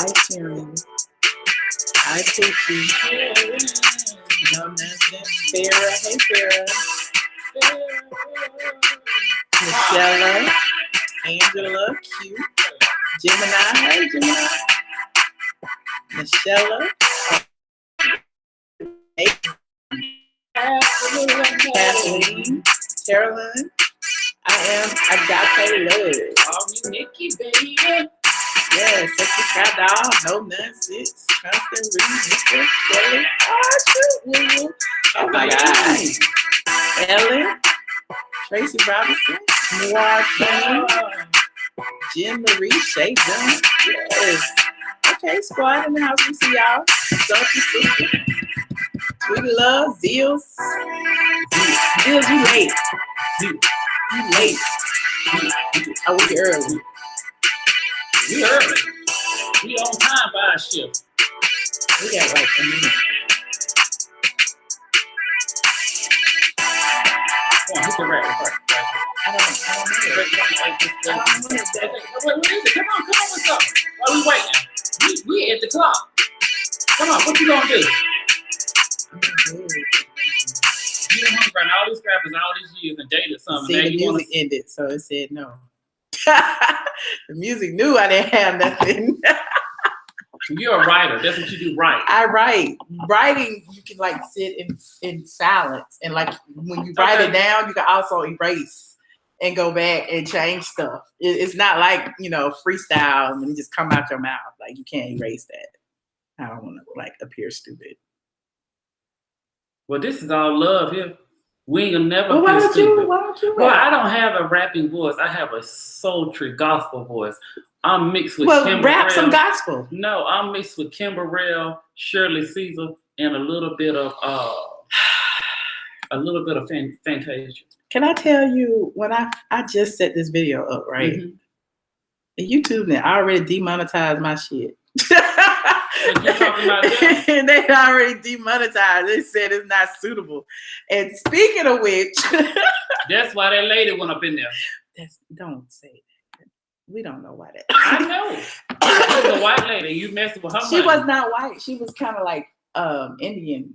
Hi, Sharon. Hi, Pookie. No nonsense. Farrah. Hey, Farrah. Michelle. Angela. Q. Gemini. Hey, Gemini. Michelle. Kathleen. Caroline. I am Agape Love. Oh, Nikki, baby. Yes, sexy cat dog, no nonsense. Constant Reed, Mr. Kelly. Oh, shoot, Woo. Oh my God. Ellen, Tracy Robinson, Noir King, Jim Marie, Shay Jones. Yes. Okay, squad in the house. We see y'all. Sophie Sister. Sweet Love, Zeals. Zeals, you late. You late. I was early. We early. We on time by our shift. We got like a minute. Come on, hit the right. I don't know. What is it? Come on with something. While we waiting. We at the clock. Come on, what you gonna do? You done hung around all these rappers all these years and dated something. See, the music ended, so it said no. The music knew I didn't have nothing. You're a writer. That's what you do, right? I write. Writing, you can like sit in silence, and like when you write it down, you can also erase and go back and change stuff. It's not like, you know, freestyle and it just come out your mouth. Like you can't erase that. I don't want to like appear stupid. Well, this is all love here. We ain't gonna never. Well, why don't you? Well, I don't have a rapping voice. I have a sultry gospel voice. I'm mixed with Kimberell. Rap some gospel. No, I'm mixed with Kimberell, Shirley Caesar, and a little bit of Fantasia. Can I tell you, when I just set this video up, right? Mm-hmm. YouTube now already demonetized my shit. What you talking about that? They already demonetized. They said it's not suitable. And speaking of which, that's why that lady went up in there. Don't say that. We don't know why that. I know. She was a white lady. You messing with her. She was not white. She was kind of like Indian.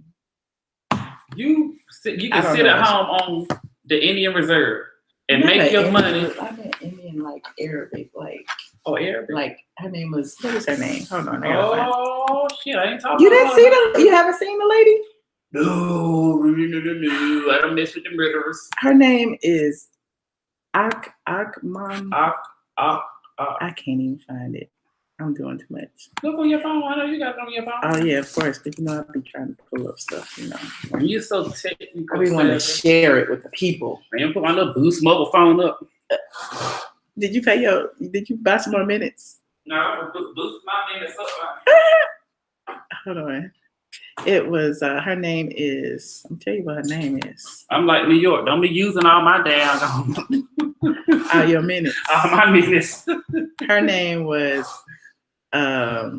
You can sit at home on the Indian Reserve and make your money. I meant Indian, like Arabic, like. Oh, Arabic. Like her name was. What is her name? Hold on. Oh shit! I ain't talking. You didn't see the. You haven't seen the lady? No. I don't mess with the murderers. Her name is Akman. I can't even find it. I'm doing too much. Look on your phone. I know you got it on your phone. Oh yeah, of course. But you know, I'll be trying to pull up stuff. You know, you're so technical. I be wanting to share it with the people. Man, put my little Boost mobile phone up. Did you buy some more minutes? No, boost my minutes up. Hold on. It was her name is. I'm tell you what her name is. I'm like New York. Don't be using all my damn. All your minutes. All my minutes. Her name was. Her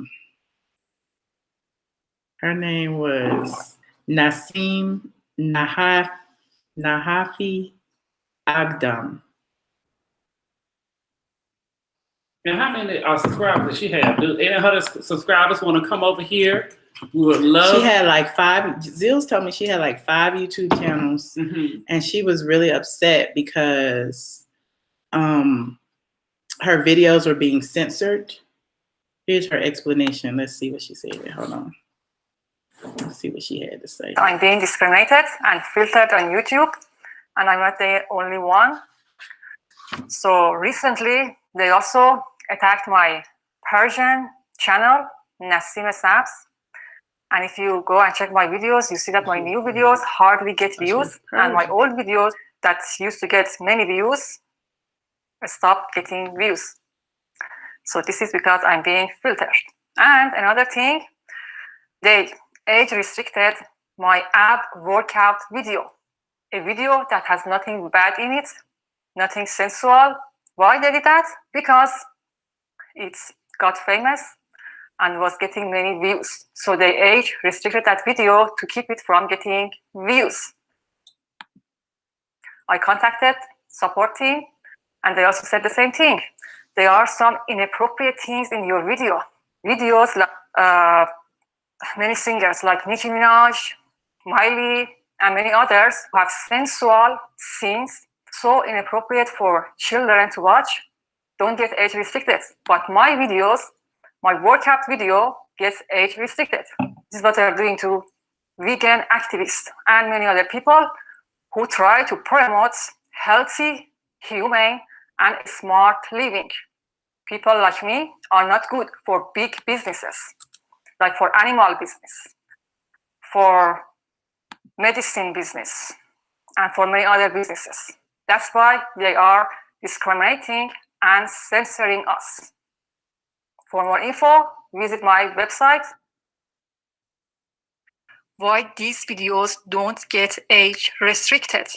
name was Naseem Nahafi Agdam. And how many subscribers does she have? Do any of her subscribers want to come over here? We would love. She had like 5. Zills told me she had like 5 YouTube channels, and she was really upset because her videos were being censored. Here's her explanation. Let's see what she said. Hold on. Let's see what she had to say. I'm being discriminated and filtered on YouTube, and I'm not the only one. So recently, they also attacked my Persian channel, Naseem Snaps. And if you go and check my videos, you see that my new videos hardly get views, and my old videos that used to get many views stopped getting views. So this is because I'm being filtered. And another thing, they age restricted my ab workout video, a video that has nothing bad in it, nothing sensual. Why they did that? Because it got famous and was getting many views. So they age restricted that video to keep it from getting views. I contacted support team, and they also said the same thing. There are some inappropriate things in your video. videos like many singers like Nicki Minaj, Miley, and many others who have sensual scenes so inappropriate for children to watch don't get age restricted. But my videos, my workout video gets age restricted. This is what they're doing to vegan activists and many other people who try to promote healthy, humane, and smart living. People like me are not good for big businesses, like for animal business, for medicine business, and for many other businesses. That's why they are discriminating and censoring us. For more info, visit my website. Why these videos don't get age restricted.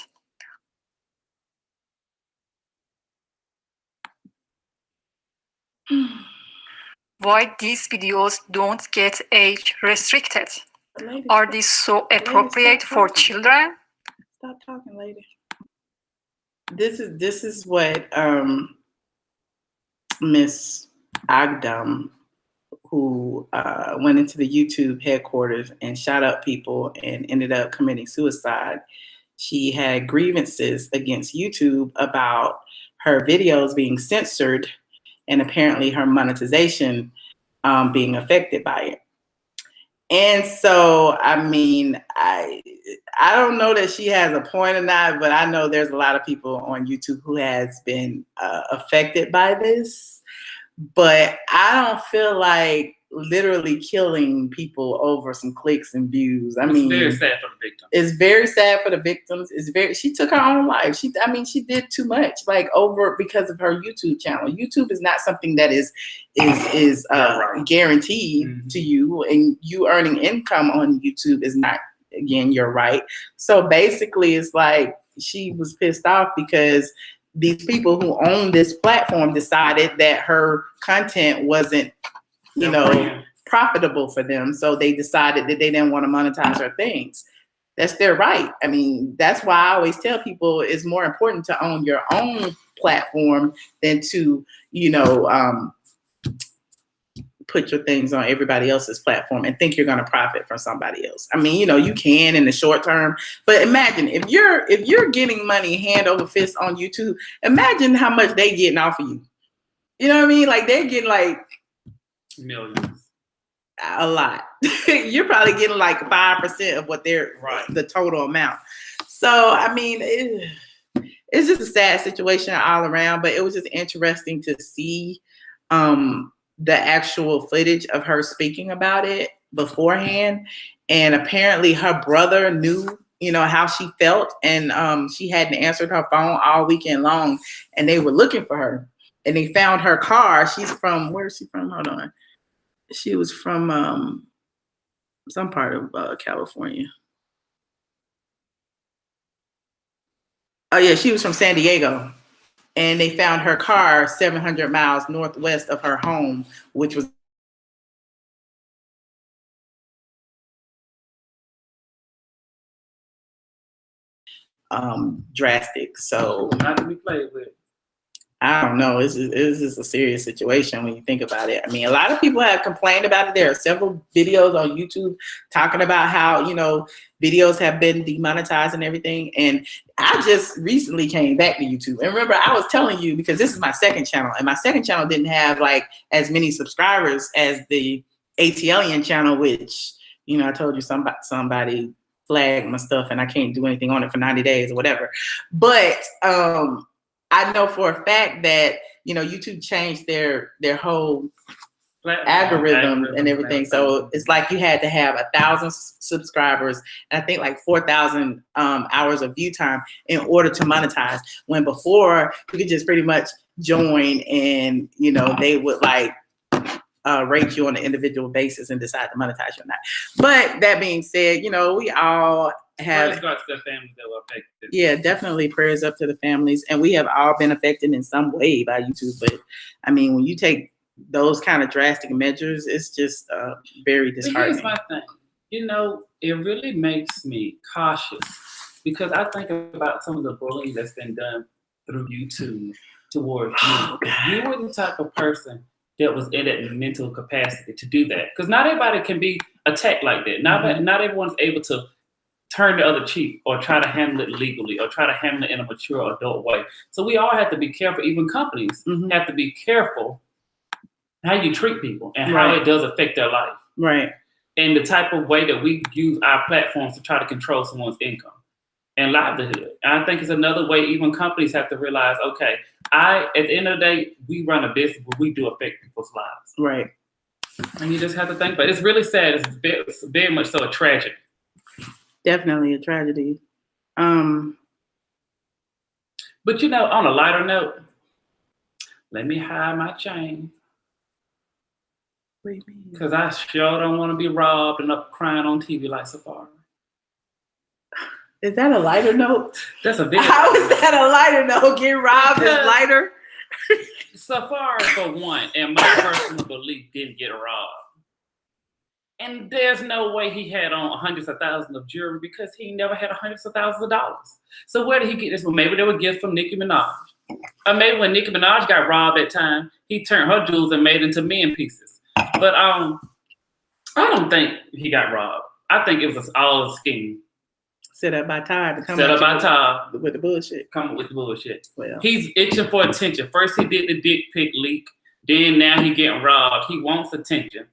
Why these videos don't get age restricted. Are these so appropriate for children? Stop talking, lady. This is what Miss Agdam, who went into the YouTube headquarters and shot up people and ended up committing suicide. She had grievances against YouTube about her videos being censored and apparently her monetization being affected by it. And so, I mean, I don't know that she has a point or not, but I know there's a lot of people on YouTube who has been affected by this. But I don't feel like literally killing people over some clicks and views. I mean, it's very sad for the victims. It's very sad for the victims. She took her own life. She did too much, like over because of her YouTube channel. YouTube is not something that is guaranteed to you, and you earning income on YouTube is not, again, your right. So basically, it's like she was pissed off because these people who own this platform decided that her content wasn't, profitable for them. So they decided that they didn't want to monetize her things. That's their right. I mean, that's why I always tell people it's more important to own your own platform than to, put your things on everybody else's platform and think you're going to profit from somebody else. I mean, you can in the short term, but imagine if you're getting money hand over fist on YouTube, imagine how much they getting off of you. You know what I mean? Like they're getting like millions. A lot. You're probably getting like 5% of what they're the total amount. So, I mean, it's just a sad situation all around, but it was just interesting to see the actual footage of her speaking about it beforehand. And apparently her brother knew, how she felt, and she hadn't answered her phone all weekend long, and they were looking for her, and they found her car. She's from, where is she from? Hold on. She was from some part of California. Oh yeah, she was from San Diego. And they found her car 700 miles northwest of her home, which was drastic. So not to be played with. I don't know. This is a serious situation when you think about it. I mean, a lot of people have complained about it. There are several videos on YouTube talking about how, videos have been demonetized and everything. And I just recently came back to YouTube. And remember, I was telling you, because this is my second channel, and my second channel didn't have like as many subscribers as the ATLien channel, which, I told you somebody flagged my stuff and I can't do anything on it for 90 days or whatever. But I know for a fact that, YouTube changed their whole algorithm and everything. So it's like you had to have 1,000 subscribers and I think like 4,000 hours of view time in order to monetize. When before you could just pretty much join and, they would like rate you on an individual basis and decide to monetize you or not. But that being said, we all have prayers up to the families that were affected. Yeah, definitely prayers up to the families. And we have all been affected in some way by YouTube. But I mean, when you take those kind of drastic measures, it's just very disheartening. But here's my thing. It really makes me cautious because I think about some of the bullying that's been done through YouTube towards you. If you were the type of person that was in that mental capacity to do that. Because not everybody can be attacked like that. Not everyone's able to turn the other cheek or try to handle it legally or try to handle it in a mature adult way. So we all have to be careful. Even companies have to be careful how you treat people and how it does affect their life. Right. And the type of way that we use our platforms to try to control someone's income and livelihood. And I think it's another way even companies have to realize, okay, at the end of the day, we run a business, but we do affect people's lives. Right. And you just have to think about it. It's really sad. It's very much so a tragedy. Definitely a tragedy. But you know, on a lighter note, let me hide my chain. What do you mean? Because I sure don't want to be robbed and up crying on TV like Safaree. Is that a lighter note? That's a big. How is that a lighter note? Get robbed is lighter? Safaree, for one, and my personal belief, didn't get robbed. And there's no way he had on hundreds of thousands of jewelry because he never had hundreds of thousands of dollars. So where did he get this from? Maybe they were gifts from Nicki Minaj. Or maybe when Nicki Minaj got robbed that time, he turned her jewels and made into men pieces. But I don't think he got robbed. I think it was all a scheme. Set up by Todd to come Set up by Todd with the bullshit. Come with the bullshit. Well, he's itching for attention. First he did the dick pic leak. Then now he getting robbed. He wants attention.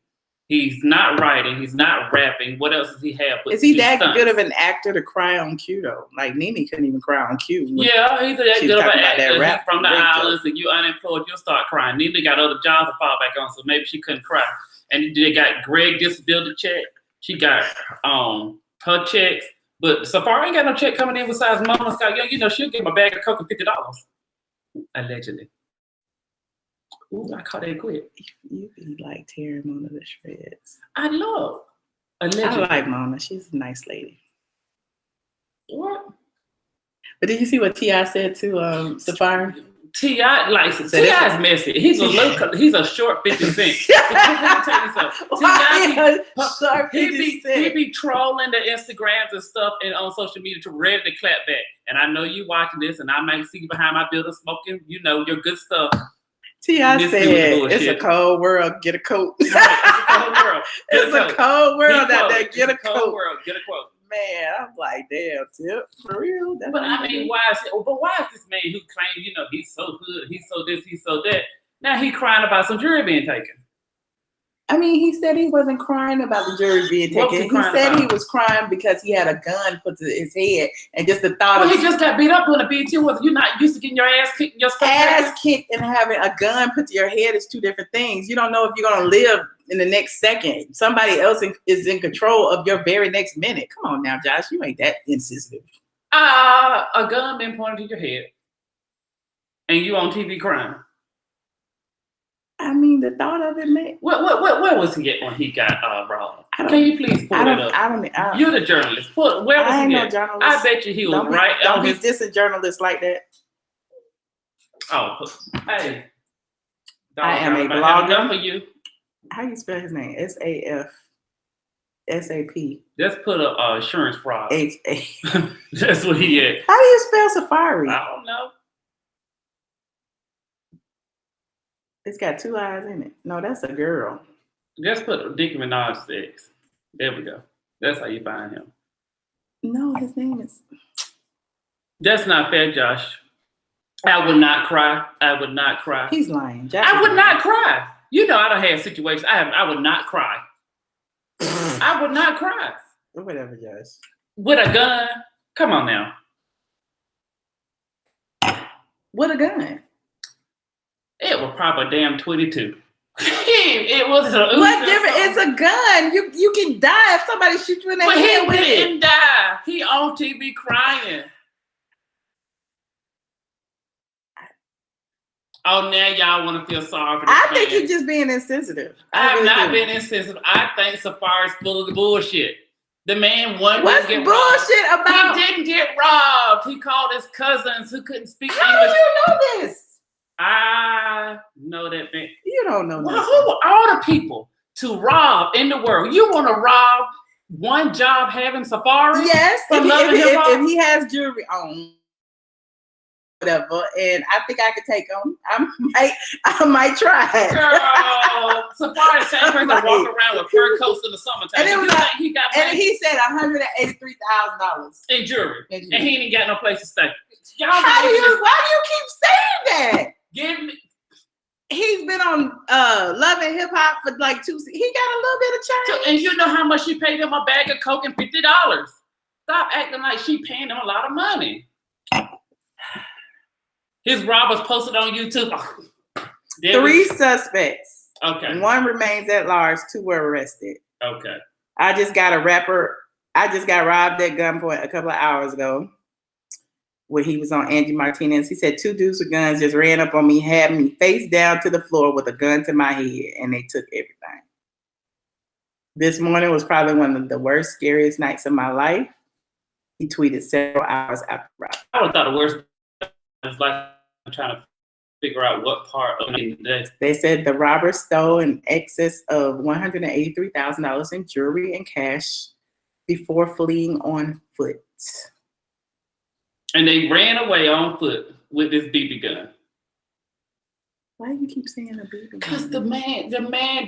He's not writing. He's not rapping. What else does he have? Is he that good of an actor to cry on cue though? Like Nene couldn't even cry on cue. Yeah, he's that good of an actor. He's from the islands and you unemployed, you'll start crying. Nene got other jobs to fall back on, so maybe she couldn't cry. And they got Greg disability check. She got her checks. But Safaree ain't got no check coming in besides Mama Scott Young. You know, she'll give him a bag of Coke and $50. Allegedly. Ooh, I caught that quick. You be like tearing Mona to shreds. I love. Allegedly. I like Mona. She's a nice lady. What? But did you see what T.I. said to Safaree? T.I. like T.I.'s messy. He's a short 50 Cent. Let me tell you something. He be trolling the Instagrams and stuff and on social media to ready to clap back. And I know you watching this, and I might see you behind my building smoking, you know, your good stuff. T.I. said, it's a cold world, get a coat. It's a cold world. It's a cold world out there, get a coat. Get a quote. Man, I'm like, damn, Tip, for real? But I mean, why is this man who claimed, you know, he's so good, he's so this, he's so that, now he crying about some jewelry being taken? I mean, he said he wasn't crying about the jewelry being taken. He said he was crying because he had a gun put to his head, and just the thought he just got beat up on a BT. Was you not used to getting your ass kicked? Your ass kicked and having a gun put to your head is two different things. You don't know if you're gonna live in the next second. Somebody else is in control of your very next minute. Come on now, Josh, you ain't that insensitive. A gun been pointed to your head, and you on TV crying. I mean, the thought of it, man. Where was he at when he got robbed? Can you please pull it up? You're the journalist. Where was he at? I bet you he was right. Don't be dissing journalists like that. Oh, hey. I am a blogger. For you. How you spell his name? S-A-F-S-A-P. Let's put a insurance fraud. H-A. That's what he at. How do you spell Safaree? I don't know. It's got two eyes in it. No, that's a girl. Just put Nicki Minaj's ex. There we go. That's how you find him. No, his name is. That's not fair, Josh. I would not cry. I would not cry. He's lying. Josh I would not cry. You know, I don't have situations. I would not cry. I would not cry. Whatever, Josh. With a gun? Come on now. With a gun? It was probably a damn 22. It was a what different? It's a gun. You can die if somebody shoots you in the head with it. He didn't die. He on TV crying. Oh, now y'all want to feel sorry for this I think you're just being insensitive. I'm not being insensitive. I think Safaree's full of the bullshit. The man won. What's bullshit robbed. About? He didn't get robbed. He called his cousins who couldn't speak English. How do you know this? I know that man. You don't know that. Who are all the people to rob in the world? You want to rob one job having Safaree? Yes, if he has jewelry on. whatever, and I think I could take them. I might try it. Girl, Safaree, same person that walk around with fur coats in the summertime. And it was like, he got and he said $183,000 in jewelry, and he ain't got no place to stay. Y'all, why do you keep saying that? Give me. He's been on Love and Hip Hop for like 2 seasons. He got a little bit of change. And you know how much she paid him a bag of Coke and $50. Stop acting like she paying him a lot of money. His robbers posted on YouTube. 3 suspects. Okay. 1 remains at large. 2 were arrested. Okay. I just got robbed at gunpoint a couple of hours ago when he was on Angie Martinez. He said 2 dudes with guns just ran up on me, had me face down to the floor with a gun to my head, and they took everything. This morning was probably one of the worst, scariest nights of my life. He tweeted several hours after robbery. I would thought the worst was like I'm trying to figure out what part of the day. They said the robbers stole in excess of $183,000 in jewelry and cash before fleeing on foot. And they ran away on foot with this BB gun. Why do you keep saying a BB gun? Because the man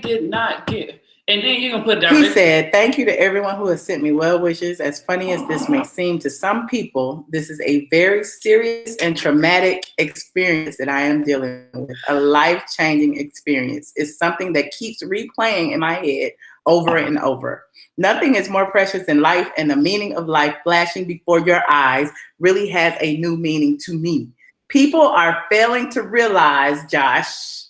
did not get. And then you can put that. He said, "Thank you to everyone who has sent me well wishes. As funny as this may seem to some people, this is a very serious and traumatic experience that I am dealing with. A life-changing experience. It's something that keeps replaying in my head over and over. Nothing is more precious than life, and the meaning of life flashing before your eyes really has a new meaning to me. People are failing to realize, Josh,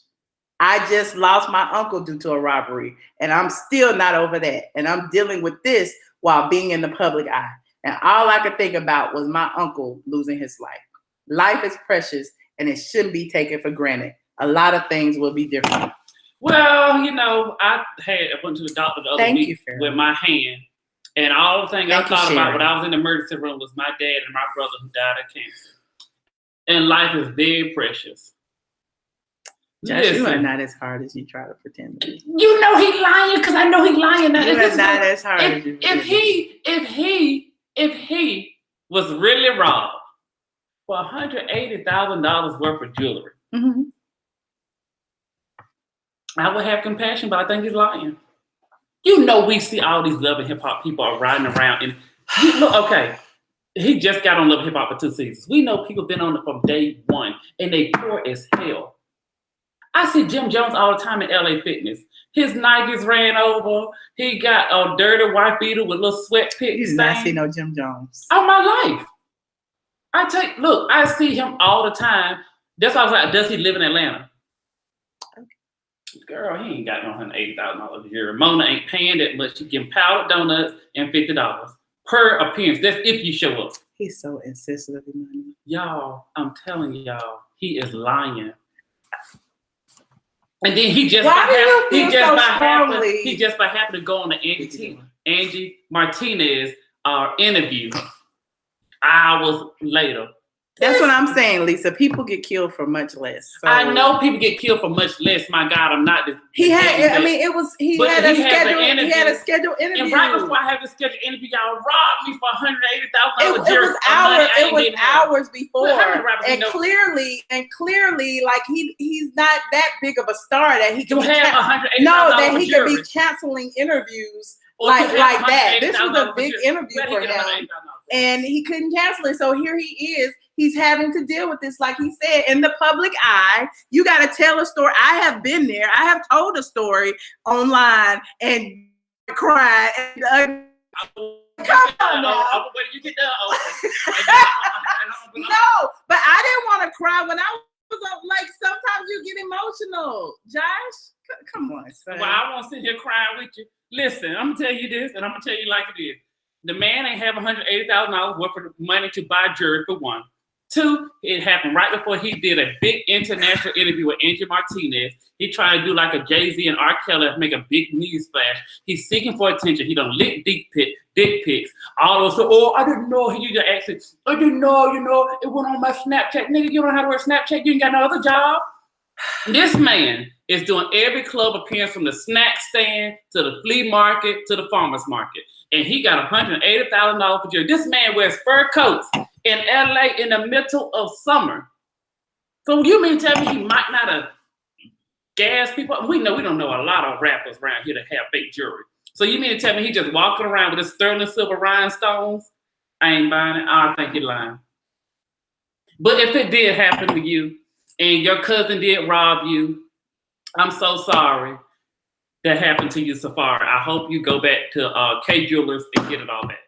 I just lost my uncle due to a robbery, and I'm still not over that. And I'm dealing with this while being in the public eye. And all I could think about was my uncle losing his life. Life is precious, and it shouldn't be taken for granted. A lot of things will be different." Well, you know, I went to the doctor the other week with my hand, and all the thing I thought about when I was in the emergency room was my dad and my brother who died of cancer. And life is very precious. Josh, you are not as hard as you try to pretend to be. You know he lying because I know he lying. You are not as hard as you pretend. If he was really robbed for $180,000 worth of jewelry, I would have compassion, but I think he's lying. You know, we see all these Love and Hip Hop people are riding around, and look, okay, he just got on Love and Hip Hop for 2 seasons. We know people been on it from day 1, and they poor as hell. I see Jim Jones all the time in LA Fitness. His Nikes ran over. He got a dirty white beater with little sweat pits. You did not see no Jim Jones. All my life. I see him all the time. That's why I was like, does he live in Atlanta? Girl, he ain't got no $180,000 a year. Mona ain't paying that much. She getting powdered donuts and $50 per appearance. That's if you show up. He's so insensitive in money. Y'all, I'm telling y'all, he is lying. And then he just by happen to go on the Angie Martinez interview hours later. That's what I'm saying, Lisa. People get killed for much less. So. I know people get killed for much less. My God, I'm not. He had a scheduled interview. And right before I had the scheduled interview, y'all robbed me for $180,000. It was hours before. And clearly, like he's not that big of a star that he can have $180,000. No, that he could be canceling interviews like that. This was a big interview for him, and he couldn't cancel it. So here he is. He's having to deal with this, like he said, in the public eye. You got to tell a story. I have been there. I have told a story online and cried. And, come on now. Where you get that? No, but I didn't want to cry when I was like, sometimes you get emotional. Josh, come on, son. Well, I won't sit here crying with you. Listen, I'm going to tell you this, and I'm going to tell you like it is. The man ain't have $180,000 worth of money to buy jewelry, for one. 2, it happened right before he did a big international interview with Angie Martinez. He tried to do like a Jay-Z and R. Kelly, make a big news splash. He's seeking for attention. He done lick dick pics. All of us, I didn't know he used the accent. I didn't know, it went on my Snapchat. Nigga, you don't know how to work Snapchat. You ain't got no other job. This man is doing every club appearance from the snack stand to the flea market to the farmer's market. And he got $180,000 for jewelry. This man wears fur coats in LA in the middle of summer. So you mean tell me he might not have gassed people? We don't know a lot of rappers around here that have fake jewelry. So you mean to tell me he just walking around with his sterling silver rhinestones? I ain't buying it. I think you're lying. But if it did happen to you and your cousin did rob you, I'm so sorry that happened to you, Safaree. I hope you go back to K Jewelers and get it all back.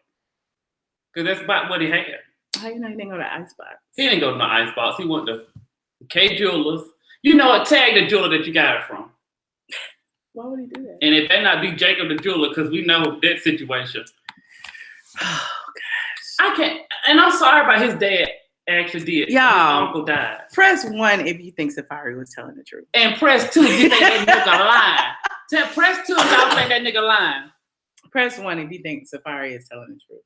Because that's about what he had. How you know he didn't go to Icebox? He didn't go to no Icebox. He went to K Jewelers. You know what? Tag the jeweler that you got it from. Why would he do that? And it better not be Jacob the jeweler, because we know that situation. Oh, I can't. And I'm sorry about his dad actually did. Y'all, his uncle died. Press 1 if you think Safaree was telling the truth. And press 2 if you think that nigga lying. Press 2 if y'all think that nigga lying. Press 1 if you think Safaree is telling the truth.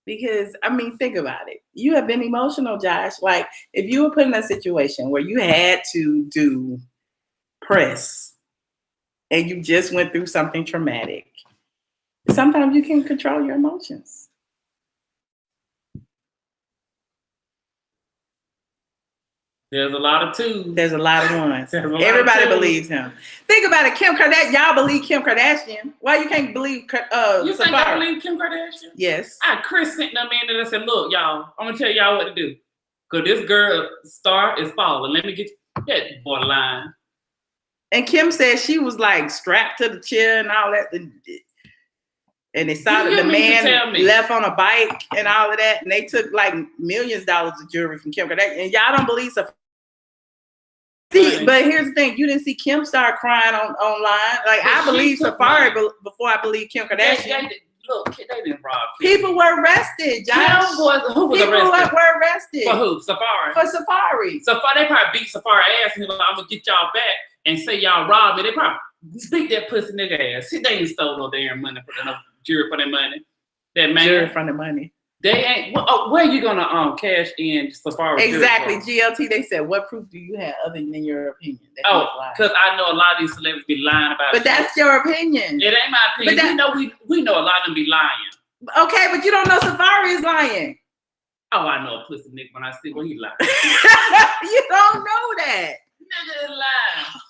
Because, I mean, think about it. You have been emotional, Josh. Like, if you were put in a situation where you had to do press and you just went through something traumatic, sometimes you can control your emotions. There's a lot of twos. There's a lot of ones. Everybody believes him. Think about it. Kim Kardashian. Y'all believe Kim Kardashian. Why you can't believe You think Safaree? I believe Kim Kardashian? Yes. Chris sent them in and I said, look, y'all, I'm going to tell y'all what to do. Because this girl star is falling. Let me get that boy lying. And Kim said she was like strapped to the chair and all that. And they saw that the man left on a bike and all of that. And they took like millions of dollars of jewelry from Kim Kardashian. And y'all don't believe Safaree. See, but here's the thing: you didn't see Kim start crying online. Like but I believe Safaree before I believe Kim Kardashian. Look, they didn't rob people were arrested. Josh. Who was people arrested? Were arrested for who? Safaree. For Safaree. Safaree. They probably beat Safaree ass and like, I'm gonna get y'all back and say y'all robbed me. They probably beat that pussy nigga ass. They ain't stole no damn money for no jury for their money. That man. Jury for the money. They ain't. Where are you gonna cash in Safaree? Exactly, GLT. They said, "What proof do you have other than your opinion?" Because I know a lot of these celebrities be lying about. But that's your opinion. It ain't my opinion. We know a lot of them be lying. Okay, but you don't know Safaree is lying. Oh, I know a pussy nigga when I see when he lying. You don't know that. Nigga is lying.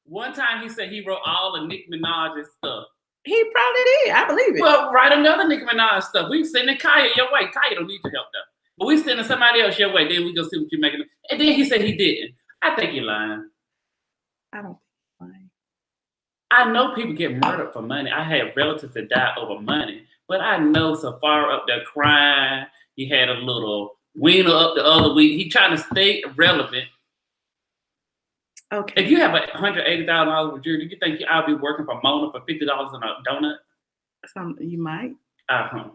One time he said he wrote all of Nicki Minaj's stuff. He probably did. I believe it. Well, write another Nicki Minaj stuff. We sending Kaya your way. Kaya don't need your help though. But we sending somebody else your way. Then we go see what you're making. And then he said he didn't. I think you're lying. I don't think you're lying. I know people get murdered for money. I had relatives that died over money. But I know Safaree up there crying. He had a little wiener up the other week. He trying to stay relevant. Okay. If you have $180,000 for jewelry, do you think I'll be working for Mona for $50 on a donut? You might. I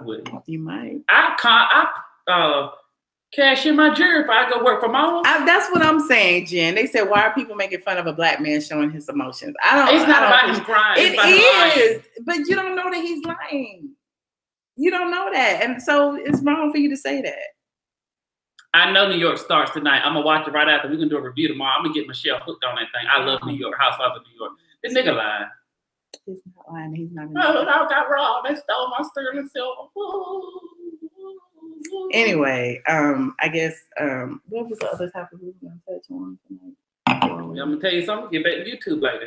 would. You might. I cash in my jewelry if I go work for Mona. That's what I'm saying, Jen. They said, why are people making fun of a black man showing his emotions? It's not about him crying. It is, but you don't know that he's lying. You don't know that, and so it's wrong for you to say that. I know New York starts tonight. I'm gonna watch it right after. We're gonna do a review tomorrow. I'm gonna get Michelle hooked on that thing. I love New York, Housewives of New York. This nigga lying. He's not lying. He's not. No, I got robbed. They stole my sterling silver. Anyway, I guess what was the other topic we were gonna touch on tonight? I'm gonna tell you something. Get back to YouTube later.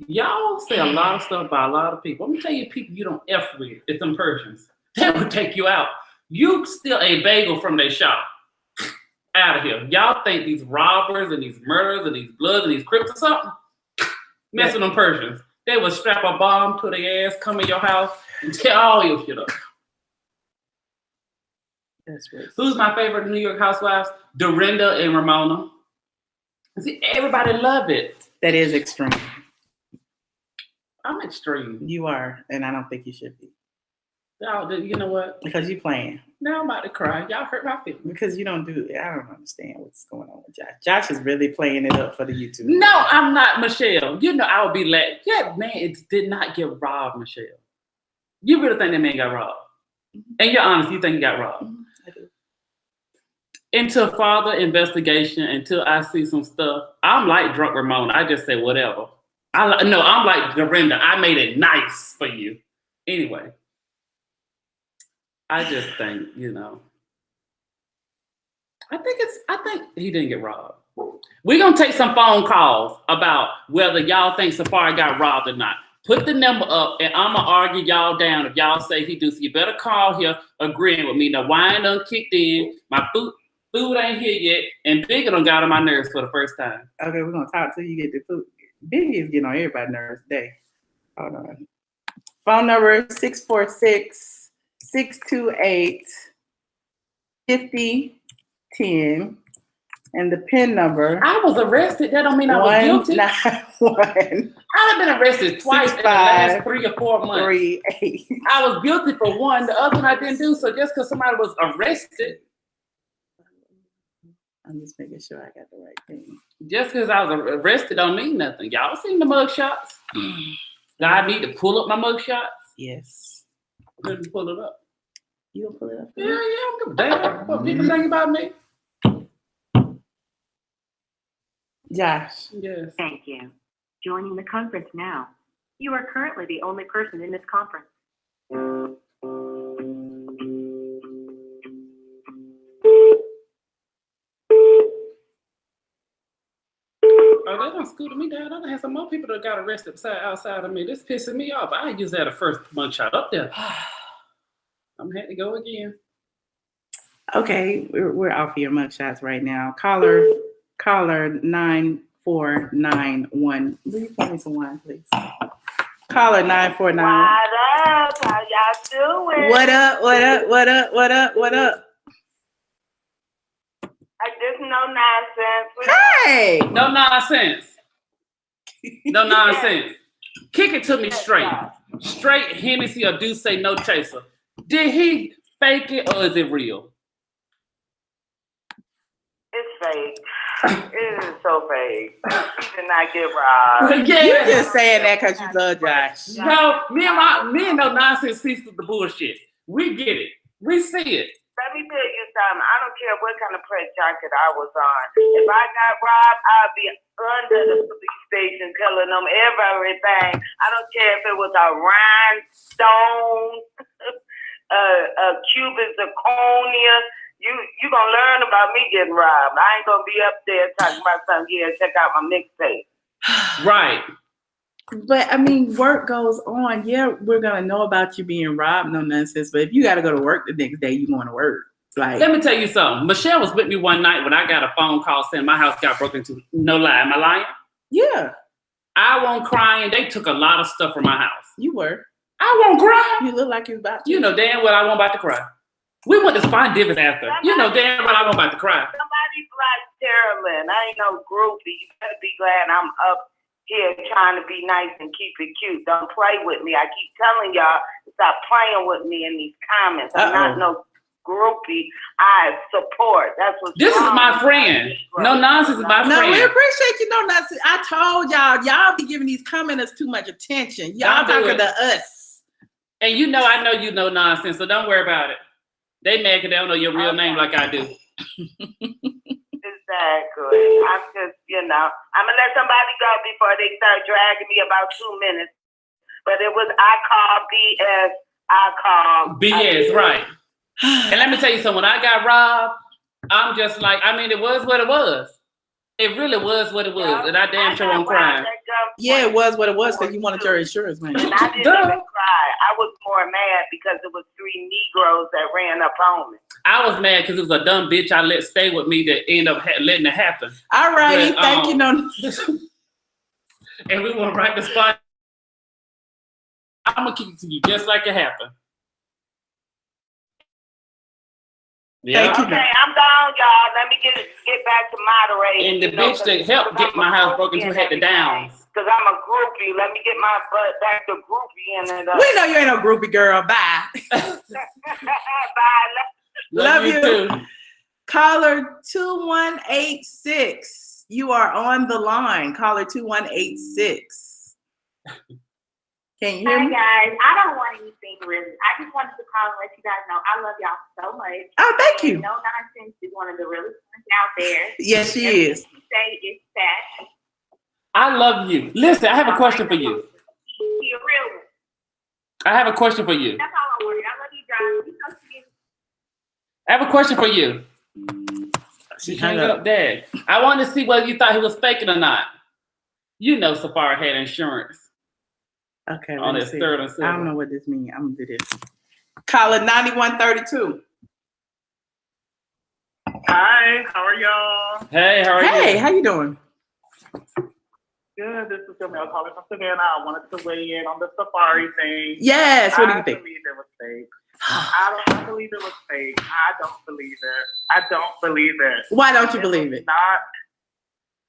Y'all say a lot of stuff by a lot of people. I'm gonna tell you, people you don't F with. It's them Persians. They would take you out. You steal a bagel from their shop. Out of here. Y'all think these robbers and these murders and these bloods and these Crips or something? Mess with them Persians. They would strap a bomb to their ass, come in your house, and tear all your shit up. That's right. Who's my favorite New York housewives? Dorinda and Ramona. See, everybody love it. That is extreme. I'm extreme. You are, and I don't think you should be. You know what? Because you playing. Now I'm about to cry. Y'all hurt my feelings. Because you don't do it. I don't understand what's going on with Josh. Josh is really playing it up for the YouTube. No, I'm not, Michelle. You know I would be like, yeah, man, it did not get robbed, Michelle. You really think that man got robbed? And you're honest, you think he got robbed? I do. Until further investigation, until I see some stuff, I'm like drunk Ramona. I just say whatever. I'm like Dorinda. I made it nice for you. Anyway. I just think, I think he didn't get robbed. We're gonna take some phone calls about whether y'all think Safaree got robbed or not. Put the number up, and I'm gonna argue y'all down if y'all say he do. So you better call here agreeing with me. The wine done kicked in. My food ain't here yet, and Biggie done got on my nerves for the first time. Okay, we're gonna talk till you get the food. Biggie is getting on everybody's nerves today. Hold on. Phone number 646-628-5010. And the PIN number. I was arrested. That don't mean I was guilty. 191. I've been arrested twice in the last 3 or 4 months. 38. I was guilty for one. The other one I didn't do. So just because somebody was arrested. I'm just making sure I got the right thing. Just because I was arrested don't mean nothing. Y'all seen the mug shots? Do I need to pull up my mug shots? Yes. Let me pull it up. You'll pull it up? Yeah, I don't give a damn what people think about me. Josh. Yes. Thank you. Joining the conference now. You are currently the only person in this conference. Oh, they done scooted me down. I done had some more people that got arrested outside of me. This pissing me off. I used that first mugshot up there. I'm had to go again. Okay, we're off your mugshots right now. Caller 9491. Will you pour me some wine, please? Caller 9491. What up? How y'all doing? What up? What up? What up? What up? What up? I just no nonsense. Hey! No nonsense. No nonsense. Kick it to me straight. Straight Hennessy or do say no chaser. Did he fake it or is it real? It's fake. It is so fake. He did not get robbed. Yeah. You just saying that because you love Josh. No, me and no nonsense cease with the bullshit. We get it. We see it. Let me tell you something. I don't care what kind of press jacket I was on. If I got robbed, I'd be under the police station telling them everything. I don't care if it was a rhinestone, a Cuban zirconia. You gonna learn about me getting robbed. I ain't gonna be up there talking about something. Yeah, check out my mixtape. Right. But I mean, work goes on. Yeah, we're gonna know about you being robbed, no nonsense. But if you got to go to work the next day, you going to work. Like, Let me tell you something. Michelle was with me one night when I got a phone call saying my house got broken into. No lie, am I lying? yeah, I won't crying. They took a lot of stuff from my house. you were. I won't cry. You look like you was about to. You know damn well I won't about to cry. We went to Spine Divas after. You know damn well I won't about to cry. Somebody blocked ATLien. I ain't no groupie. You better be glad I'm up here trying to be nice and keep it cute. Don't play with me. I keep telling y'all, stop playing with me in these comments. I'm not no groupie. I support. That's what. This is my friend. No nonsense is my No, friend. we appreciate you. No nonsense. I told y'all be giving these commenters too much attention. Y'all Don't do talking it. to us. And you know I know you know nonsense, so don't worry about it. They mad because they don't know your real name like I do. Exactly. I'm just, I'm gonna let somebody go before they start dragging me about 2 minutes. But it was I call BS, right. And let me tell you something, when I got robbed, I'm just like, I mean, it was what it was. It really was what it was. And I damn sure I'm crying. Yeah, it was what it was because you wanted your insurance, man. And I didn't even cry. I was more mad because it was 3 Negroes that ran up on me. I was mad because it was a dumb bitch I let stay with me that ended up letting it happen. All righty, But, thank you. No, and we went right to spot. I'm going to keep it to you just like it happened. Yeah. Thank you. Okay, I'm gone, y'all. Let me get back to moderating. And the bitch that helped get my house broken into had the downs. Because I'm a groupie. Let me get my butt back to groupie and we know you ain't no groupie girl. Bye. Bye. Love you. Too. Caller 2186. You are on the line. Caller 2186. Can you hear Hi me? guys, I don't want anything really. I just wanted to call and let you guys know I love y'all so much. Oh, thank you. No Nonsense is one of the realest ones out there. Yes, she Everything is. she say is fact. I love you. Listen, I have a question for you. She a real one. I have a question for you. That's all I want. I love you guys. You know she is. I have a question for you. She hung up there. I wanted to see whether you thought he was faking or not. You know Safaree had insurance. Okay, On his third and silver. I don't know what this means. I'm gonna do this. Caller 9132. Hi, how are y'all? Hey, how are you? Hey, how you doing? Good. This is Jamel calling from Savannah. I wanted to weigh in on the Safaree thing. Yes. What do you think? I believe it was fake. I believe it was fake. I don't believe it. I don't believe it. Why don't you believe it? Not.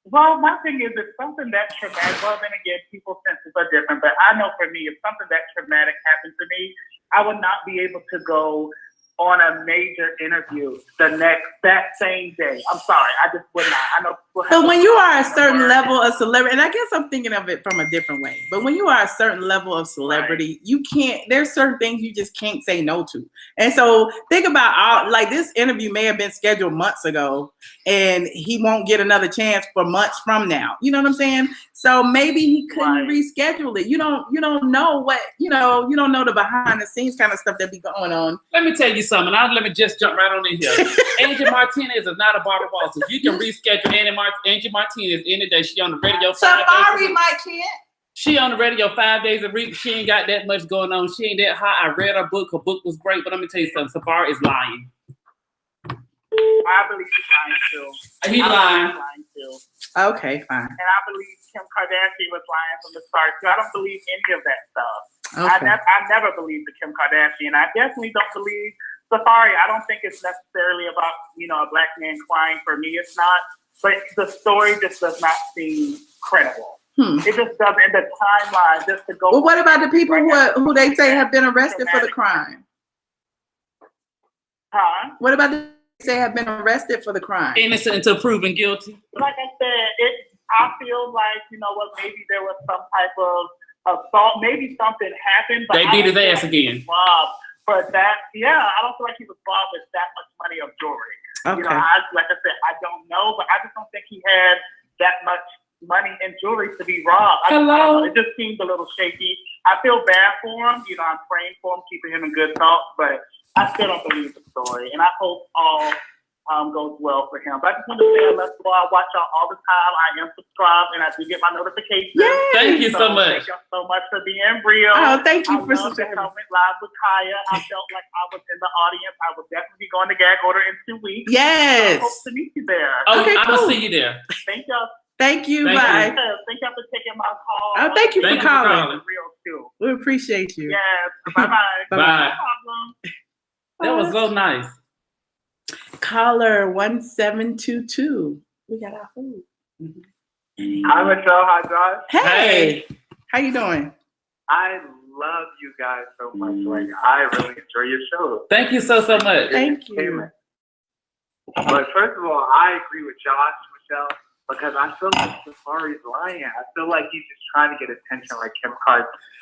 Well, my thing is, it's something that traumatic. Well, then again, people's senses are different. But I know for me, if something that traumatic happened to me, I would not be able to go on a major interview that same day. I'm sorry, I just would not. I know. But when you are a certain level of celebrity, and I guess I'm thinking of it from a different way, but when you are a certain level of celebrity, you can't, there's certain things you just can't say no to. And so think about like this interview may have been scheduled months ago and he won't get another chance for months from now. You know what I'm saying? So maybe he couldn't reschedule it. You don't know what, you don't know the behind the scenes kind of stuff that be going on. Let me tell you something. Let me just jump right on in here. Angie Martinez is not a Barbara Walters. You can reschedule Angie Martinez any day. She on the radio 5 days a week. Mike can't. She on the radio 5 days a week. She ain't got that much going on. She ain't that hot. I read her book. Her book was great. But let me tell you something. Safaree is lying. I believe he's lying too. He's lying. Too. Okay, fine. And I believe Kim Kardashian was lying from the start too. I don't believe any of that stuff. Okay. I never believed the Kim Kardashian. I definitely don't believe Safaree. I don't think it's necessarily about a black man crying. For me, it's not. But the story just does not seem credible. It just doesn't. The timeline just to go. Well, what about the people who they say have been arrested for the crime? Huh? What about the say have been arrested for the crime? Innocent until proven guilty. Like I said, I feel like maybe there was some type of assault. Maybe something happened. But they beat his ass again. Robbed. But I don't feel like he was robbed with that much money of jewelry. Okay. Like I said, I don't know, but I just don't think he had that much money and jewelry to be robbed. Hello. It just seems a little shaky. I feel bad for him. I'm praying for him, keeping him in good thoughts, but I still don't believe the story, and I hope all goes well for him. But I just want to say, I watch y'all all the time. I am subscribed, and I do get my notifications. Yay! Thank you so much. Thank you so much for being real. Oh, thank you for subscribing. I went live with Kaya. I felt like I was in the audience. I will definitely be going to gag order in 2 weeks. Yes. So I hope to meet you there. Oh, Okay, I'm cool. gonna see you there. Thank y'all. Thank you. Thank Bye. you. Thank y'all for taking my call. Oh, thank you for calling. Real too. We appreciate you. Yes. Bye-bye. Bye. No problem. That was so nice. Caller 1722. We got our food. Hi, Michelle. Hi, Josh. Hey. How you doing? I love you guys so much. Like, I really enjoy your show. Thank you so much. Thank you. But first of all, I agree with Josh, Michelle, because I feel like Safaree's lying. I feel like he's just trying to get attention like Kim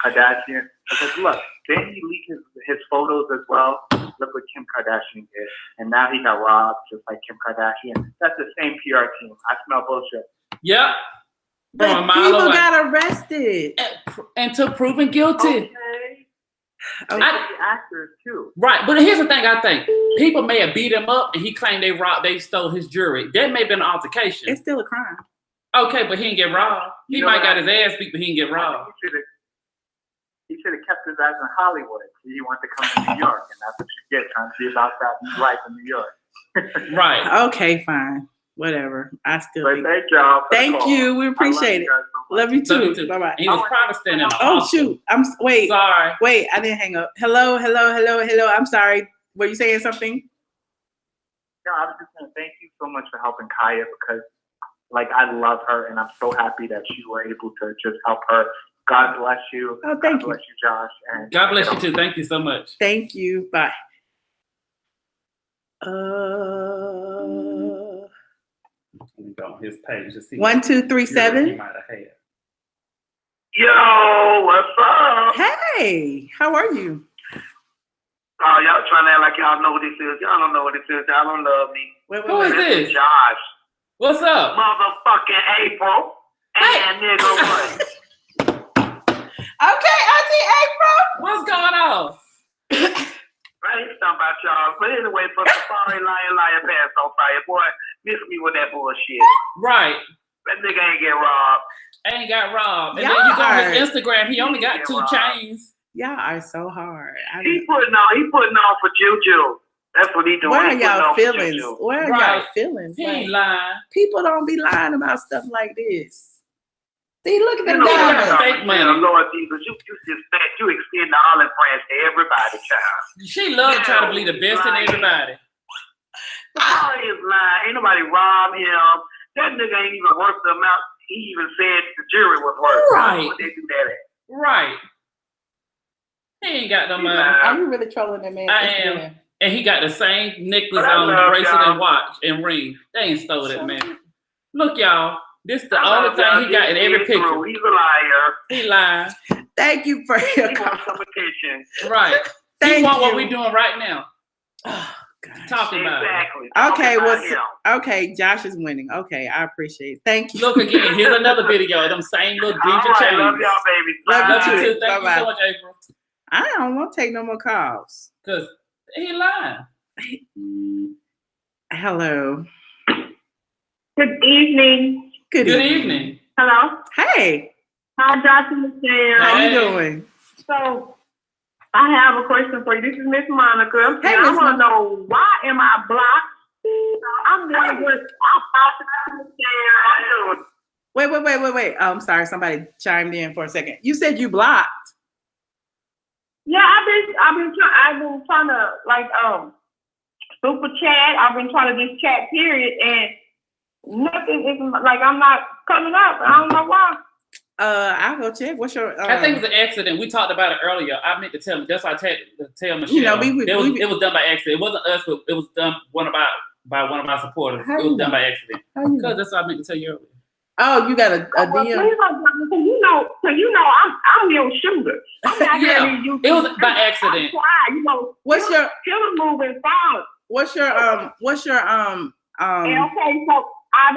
Kardashian. Because look, didn't he leak his photos as well? Look what Kim Kardashian did. And now he got robbed just like Kim Kardashian. That's the same PR team. I smell bullshit. Yep. But people got arrested. And to proven guilty. Okay. The actors too. Right, but here's the thing. I think people may have beat him up, and he claimed they stole his jewelry. That may have been an altercation. It's still a crime. Okay, but he didn't get robbed. He might got his ass beat, but he didn't get robbed. He should have kept his ass in Hollywood. He wanted to come to New York, and that's what you get trying to see about that new life in New York. Right. Okay, fine. Whatever. I still. But thank y'all. Thank you. We appreciate it. Love you too. Bye bye. He was Protestant. Oh shoot! Wait. Sorry. Wait, I didn't hang up. Hello. I'm sorry. Were you saying something? No, I was just saying thank you so much for helping Kaya because, like, I love her and I'm so happy that you were able to just help her. God bless you. Oh, thank God bless you, Josh. And God bless you too. Thank you so much. Thank you. Bye. Let me go on his page to see. 1237. He might have had. yo, what's up? Hey, how are you? Oh, y'all trying to act like y'all know what this is. Y'all don't know what this is. Y'all don't love me. Who is This is this? Josh. What's up? Motherfucking April. And nigga what? Okay, Auntie April. What's going on? I ain't talking about y'all. But anyway, for Safaree, liar, pants on fire. Boy, Miss me with that bullshit. Right. That nigga ain't get robbed. Ain't got robbed. And Y'all then you go are- on his Instagram, he only got 2 chains. Y'all are so hard. He putting on for Juju. That's what he doing. Where are He putting y'all on for feelings? Juju. Where are Right. y'all feelings? He Like, ain't lying. people don't be lying about stuff like this. See, look at You the know what, diamonds. fake money. Lord Jesus, you extend the olive branch to everybody, child. She love to try to believe the best in everybody. Safaree is lying. Ain't nobody robbed him. That nigga ain't even worth the amount he even said the jury was worth. Right. What they do that at? Right. He ain't got no money. Are you really trolling that man? I am. And he got the same necklace But I on, love bracelet y'all. and watch and ring. They ain't stole that, man. Look, y'all. This the I only love y'all. thing he got in every He's picture. through. He's a liar. He lying. Thank you for your He call. wants some attention. Right. Thank He want you. what we doing right now. Oh, gosh. Talking about it. Exactly. Okay, Talking about well, him. okay, Josh is winning. Okay, I appreciate it. Thank you. Look again. Here's another video of them same little All ginger right, chains. love y'all, baby. Love Love you you too. too. Thank you Bye-bye. so much, April. I don't want to take no more calls. Because he lying. Hello. Good evening. Good Good evening. evening. Hello. Hey, Hi, Dr. Michelle. how you Hey. doing? So, I have a question for you. This is Miss Monica. Hey, and I Miss want to know, why am I blocked? I'm doing good. I'm Dr. Michelle. Wait. I'm sorry. Somebody chimed in for a second. You said you blocked. Yeah, I've been trying to like super chat. I've been trying to just chat period, and nothing is like I'm not coming up. I don't know why. I'll go check. What's your? I think it was an accident. We talked about it earlier. I meant to tell him. That's why I tell Michelle. You know, it was done by accident. It wasn't us, but it was done by one of our supporters. How It you was done know? by accident. How you Because know? that's what I meant to tell you earlier. Oh, you got a Well, DM. please don't block me, cause you know I'm your shooter. I'm not Yeah, here to use it was by accident. I'm trying, you know. What's your killer moving forward? What's your And okay, so I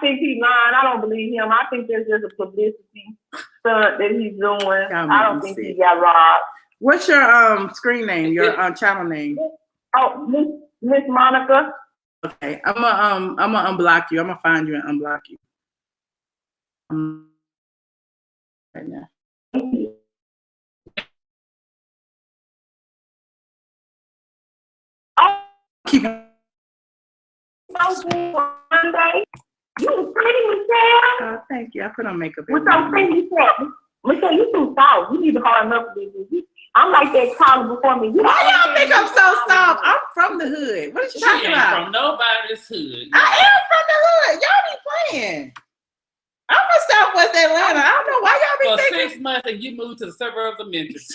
think he's lying. I don't believe him. I think there's just a publicity stunt that he's doing. I don't think he got robbed. What's your screen name? Your channel name? Oh, Miss Monica. Okay, I'm gonna unblock you. I'm gonna find you and unblock you. Right now. Oh, Keep. Monday. You was pretty, Michelle. Oh, thank you. I put on makeup. What's every so morning. pretty, Michelle? Michelle, you too soft. You need to call enough of this. I'm like that caller before me. Why y'all think I'm so soft? I'm from the hood. What are you She talking ain't about? from nobody's hood. I am from the hood. Y'all be playing. I'm from Southwest Atlanta. I don't know why y'all For be thinking. 6 months, and you moved to the suburbs of Memphis.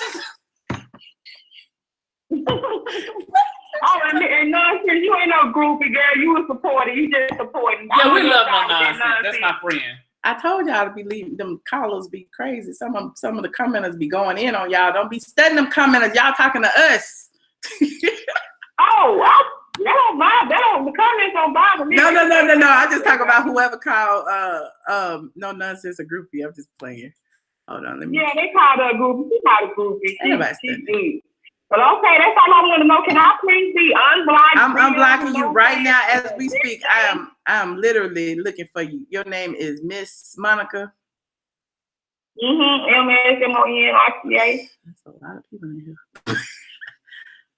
Oh, and nonsense, you ain't no groupie, girl. You a supporter. You just supporting. Yeah, we love no nonsense. That's my friend. I told y'all to be leaving them callers be crazy. Some of the commenters be going in on y'all. Don't be studying them commenters. Y'all talking to us. Oh, that don't bother. The comments don't bother me. No. I just talk about whoever called no nonsense a groupie. I'm just playing. Hold on, let me. Yeah, they called her a groupie. She not a groupie. Anybody She studying. did. But okay, that's all I want to know. Can I please be unblocked? I'm unblocking you right now as we speak. I'm literally looking for you. Your name is Miss Monica. MSMONICA. That's a lot of people in here.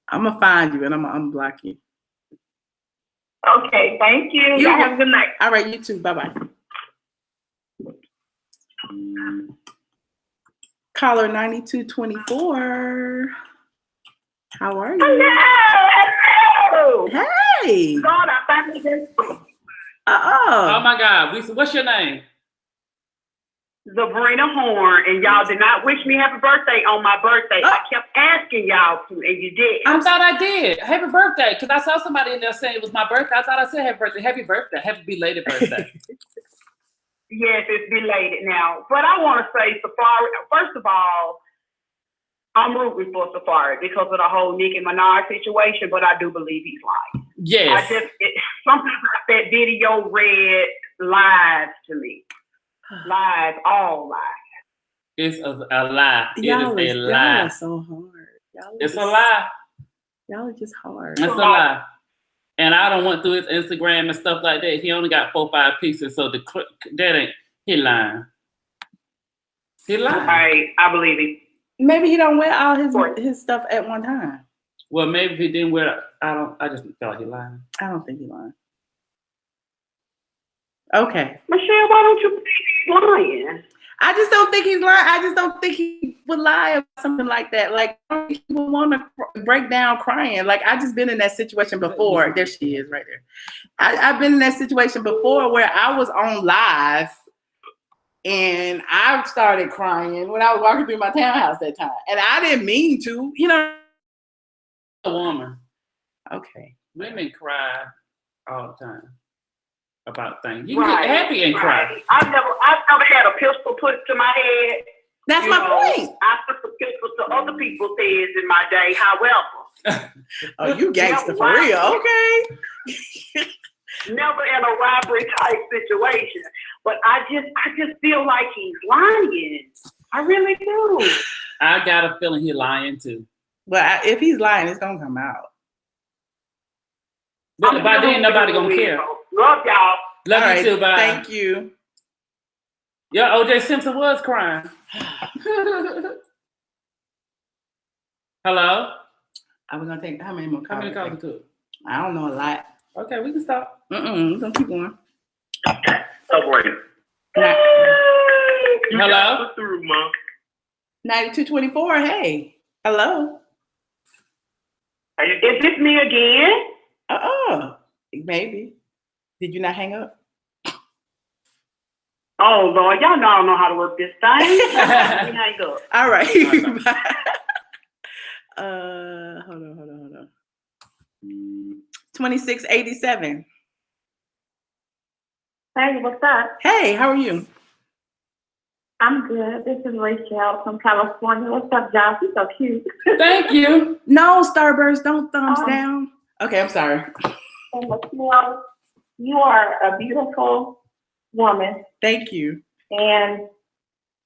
I'm gonna find you and I'm gonna unblock you. Okay, thank you. Y'all have a good night. All right, you too. Bye bye. Caller 9224. How are you? Hello. Hey. God, I thank you this week. Oh my God. What's your name? Sabrina Horn, and y'all did not wish me happy birthday on my birthday. I kept asking y'all to, and you did. I thought I did. Happy birthday. Because I saw somebody in there saying it was my birthday. I thought I said happy birthday. Happy birthday. Happy belated birthday. Yes, it's belated now. But I want to say Safaree, first of all, I'm rooting for Safaree because of the whole Nicki Minaj situation, but I do believe he's lying. Yes. Something about that video read lies to me. Lies, all lies. It's a lie. Y'all it is a lie. Y'all are so hard. It's a lie. Y'all are just hard. It's a lie. And I don't went through his Instagram and stuff like that. He only got 4 or 5 pieces, so that ain't he lying. He lying. Right, I believe him. Maybe he don't wear all his stuff at one time. Well, maybe if he didn't wear. I just feel like he lying. I don't think he's lying. Okay. Michelle, why don't you think he's lying? I just don't think he's lying. I just don't think he would lie about something like that. Like, I don't think he would want to break down crying. Like, I just been in that situation before. There she is right there. I've been in that situation before where I was on live and I started crying when I was walking through my townhouse that time. And I didn't mean to, you know. A woman. Okay. Women cry all the time about things. You can get happy and cry. I've never had a pistol put to my head. That's my point. I put the pistol to other people's heads in my day. However, oh, you gangster for real? Okay. Never in a robbery type situation, but I just feel like he's lying. I really do. I got a feeling he's lying too. But if he's lying, it's gonna come out. But by then, nobody gonna care. Love y'all. Love you too. Bye. Thank you. Yeah, O.J. Simpson was crying. Hello? Are we gonna take how many more calls? How many calls we took? I don't know a lot. Okay, we can stop. We're gonna keep going. Separated. Hello? Through, Mom. 9224. Hey. Hello. Is this me again? Maybe. Did you not hang up? Oh Lord, y'all know I don't know how to work this thing. Hang up. All right. Hold on. 2687. Hey, what's up? Hey, how are you? I'm good. This is Rachel from California. What's up, Josh? You're so cute. Thank you. No, Starburst, don't thumbs down. Okay, I'm sorry. And Michelle, you are a beautiful woman. Thank you. And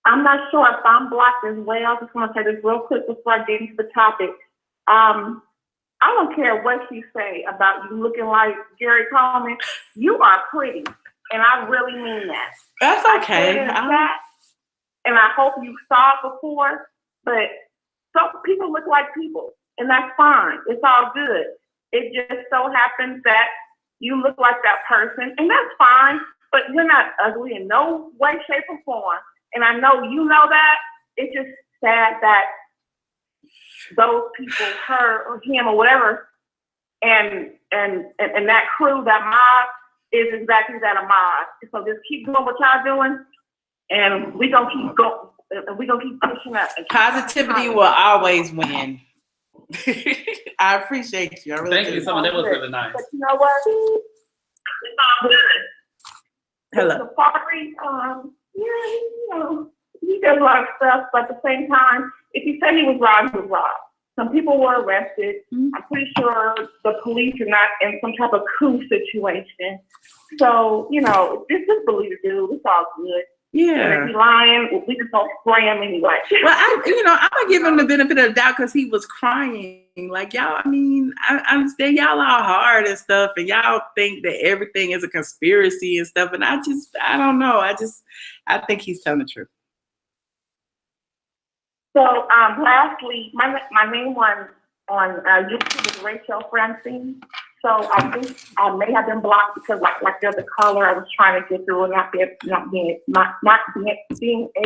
I'm not sure if I'm blocked as well. I just want to say this real quick before I get into the topic. I don't care what you say about you looking like Gary Coleman. You are pretty, and I really mean that. That's okay. And I hope you saw it before, but some people look like people, and that's fine. It's all good. It just so happens that you look like that person, and that's fine, but you're not ugly in no way, shape, or form. And I know you know that. It's just sad that those people, her or him or whatever, and that crew, that mob, is exactly that, a mob. So just keep doing what y'all doing, and we're going to keep going. We're going to keep pushing up. Positivity will always win. I appreciate you. I really Thank you so much. That was really nice. But you know what? It's all good. Hello. Safaree, you know, he does a lot of stuff, but at the same time, if he said he was robbed, he was robbed. Some people were arrested. I'm pretty sure the police are not in some type of coup situation. So, you know, this is believe it, dude. It's all good. Yeah. And if he's lying, we just don't spray him anyway. Well, I'm gonna give him the benefit of the doubt because he was crying. Like, y'all, I understand y'all are hard and stuff, and y'all think that everything is a conspiracy and stuff. And I don't know. I think he's telling the truth. So, lastly, my main one on YouTube is Rachel Francine. So I think I may have been blocked because, like the other caller, I was trying to get through and not being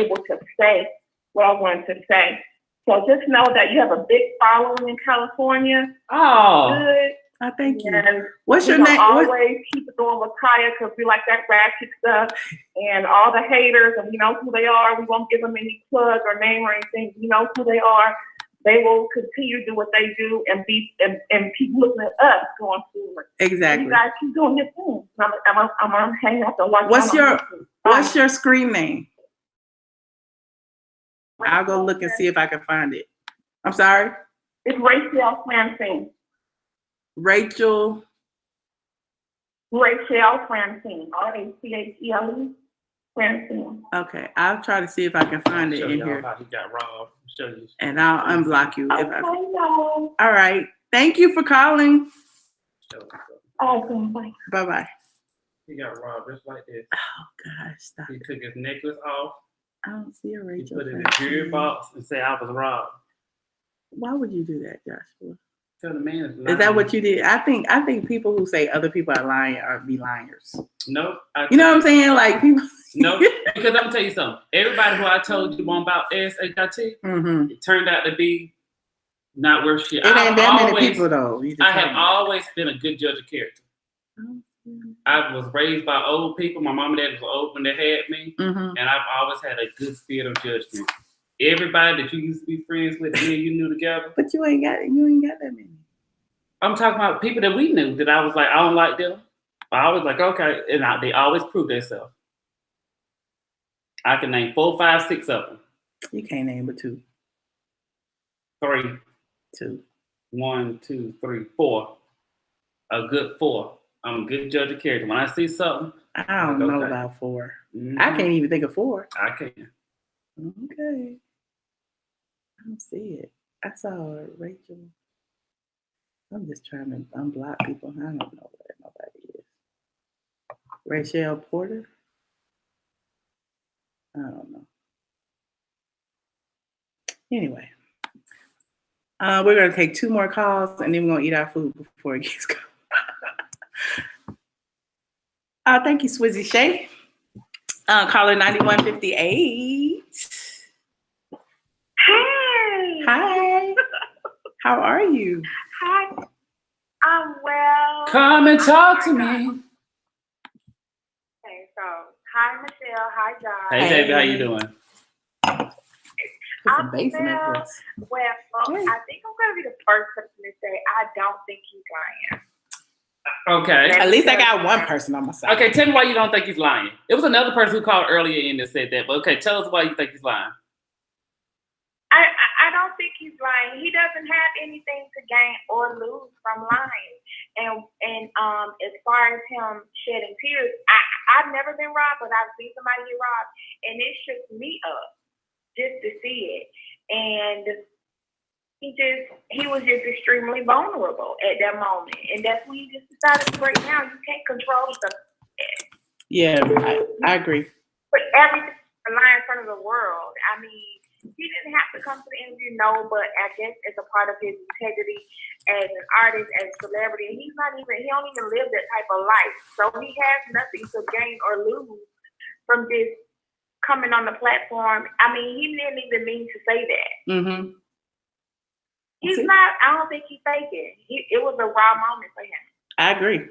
able to say what I wanted to say. So just know that you have a big following in California. Oh, good. I thank you. And what's your name? Always keep it going with Kaya because we like that ratchet stuff. And all the haters, and we know who they are. We won't give them any plug or name or anything. We know who they are. They will continue to do what they do and keep looking at us going forward. Exactly. You guys keep doing your thing. I'm gonna hang up and watch. What's your screen name? I'll go look and see if I can find it. I'm sorry? It's Rachel Francine. Rachel Francine. RACHELE Francine. Okay, I'll try to see if I can find it in here. How he got robbed. Show you. And I'll unblock you. Okay, All right. Thank you for calling. Okay, bye. Bye-bye. He got robbed just like this. Oh, gosh, stop He it. took his necklace off. I don't see a He Rachel. put it in a jewelry box and said, I was robbed. Why would you do that, Joshua? So the man is lying. Is that what you did? I think people who say other people are lying are be liars. Nope. You know what I'm saying? Like people. Nope. Because I'm gonna tell you something. Everybody who I told you one about SHIT, it turned out to be not worth shit. It ain't that many people though. I have always been a good judge of character. I was raised by old people. My mom and dad was old when they had me, and I've always had a good spirit of judgment. Everybody that you used to be friends with, me and you knew together. But you ain't got that many. I'm talking about people that we knew that I was like, I don't like them. I was like, okay, and they always prove themselves. I can name 4, 5, 6 of them. You can't name but 2. 3. 2. 1, 2, 3, 4. A good 4. I'm a good judge of character. When I see something, I don't know about 4. I can't even think of 4. I can. Okay. I don't see it. I saw Rachel. I'm just trying to unblock people. I don't know where nobody is. Rachel Porter. I don't know. Anyway, we're gonna take 2 more calls and then we're gonna eat our food before it gets cold. Thank you, Swizzy Shay. Caller 9158. Hey. Hi. How are you? Hi. I'm well. Come and talk to me. Okay, so hi Michelle, hi Josh. Hey, baby, how you doing? Put some bass in that voice. Well, I think I'm gonna be the first person to say I don't think he's lying. Okay. At least I got one person on my side. Okay, tell me why you don't think he's lying. It was another person who called earlier in that said that, but okay, tell us why you think he's lying. I don't think he's lying. He doesn't have anything to gain or lose from lying. And as far as him shedding tears, I've never been robbed, but I've seen somebody get robbed, and it shook me up just to see it. And he was just extremely vulnerable at that moment, and that's when he just decided to break down. You can't control stuff. Yeah, I agree. But everything lying in front of the world. I mean, he didn't have to come to the interview, no, but I guess it's a part of his integrity as an artist, as a celebrity. And he don't even live that type of life. So he has nothing to gain or lose from just coming on the platform. I mean, he didn't even mean to say that. He's not, I don't think he's faking. It was a raw moment for him. I agree.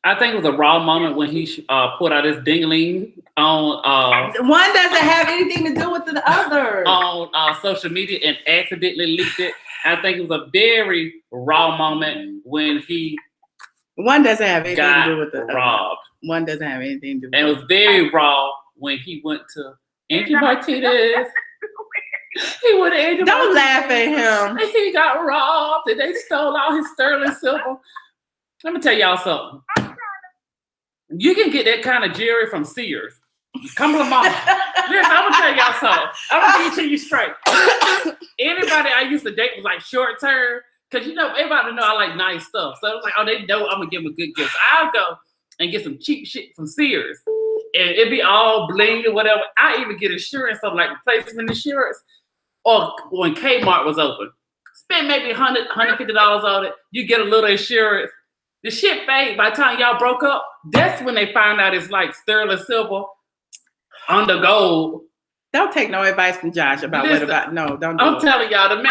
I think it was a raw moment when he put out his dingling on. One doesn't have anything to do with the other. On social media and accidentally leaked it. I think it was a very raw moment when he. One doesn't have anything to do with the robbed. Other. One doesn't have anything to do with and it was very raw when he went to Angie Martinez. He went to Angie Don't Martinez. laugh at him. He got robbed and they stole all his sterling silver. Let me tell y'all something. You can get that kind of jewelry from Sears. Come to mama. Listen, I'm gonna tell y'all something. I'm gonna give it to you straight. Anybody I used to date was like short term, because everybody know I like nice stuff. So it was like, oh, they know I'm gonna give them a good gift. So I'll go and get some cheap shit from Sears, and it'd be all bling or whatever. I even get insurance of like replacement insurance, or when Kmart was open, spend maybe $100, $150 on it. You get a little insurance. The shit fade by the time y'all broke up. That's when they find out it's like sterling silver under gold. Don't take no advice from Josh about Listen, don't do I'm it. telling y'all, the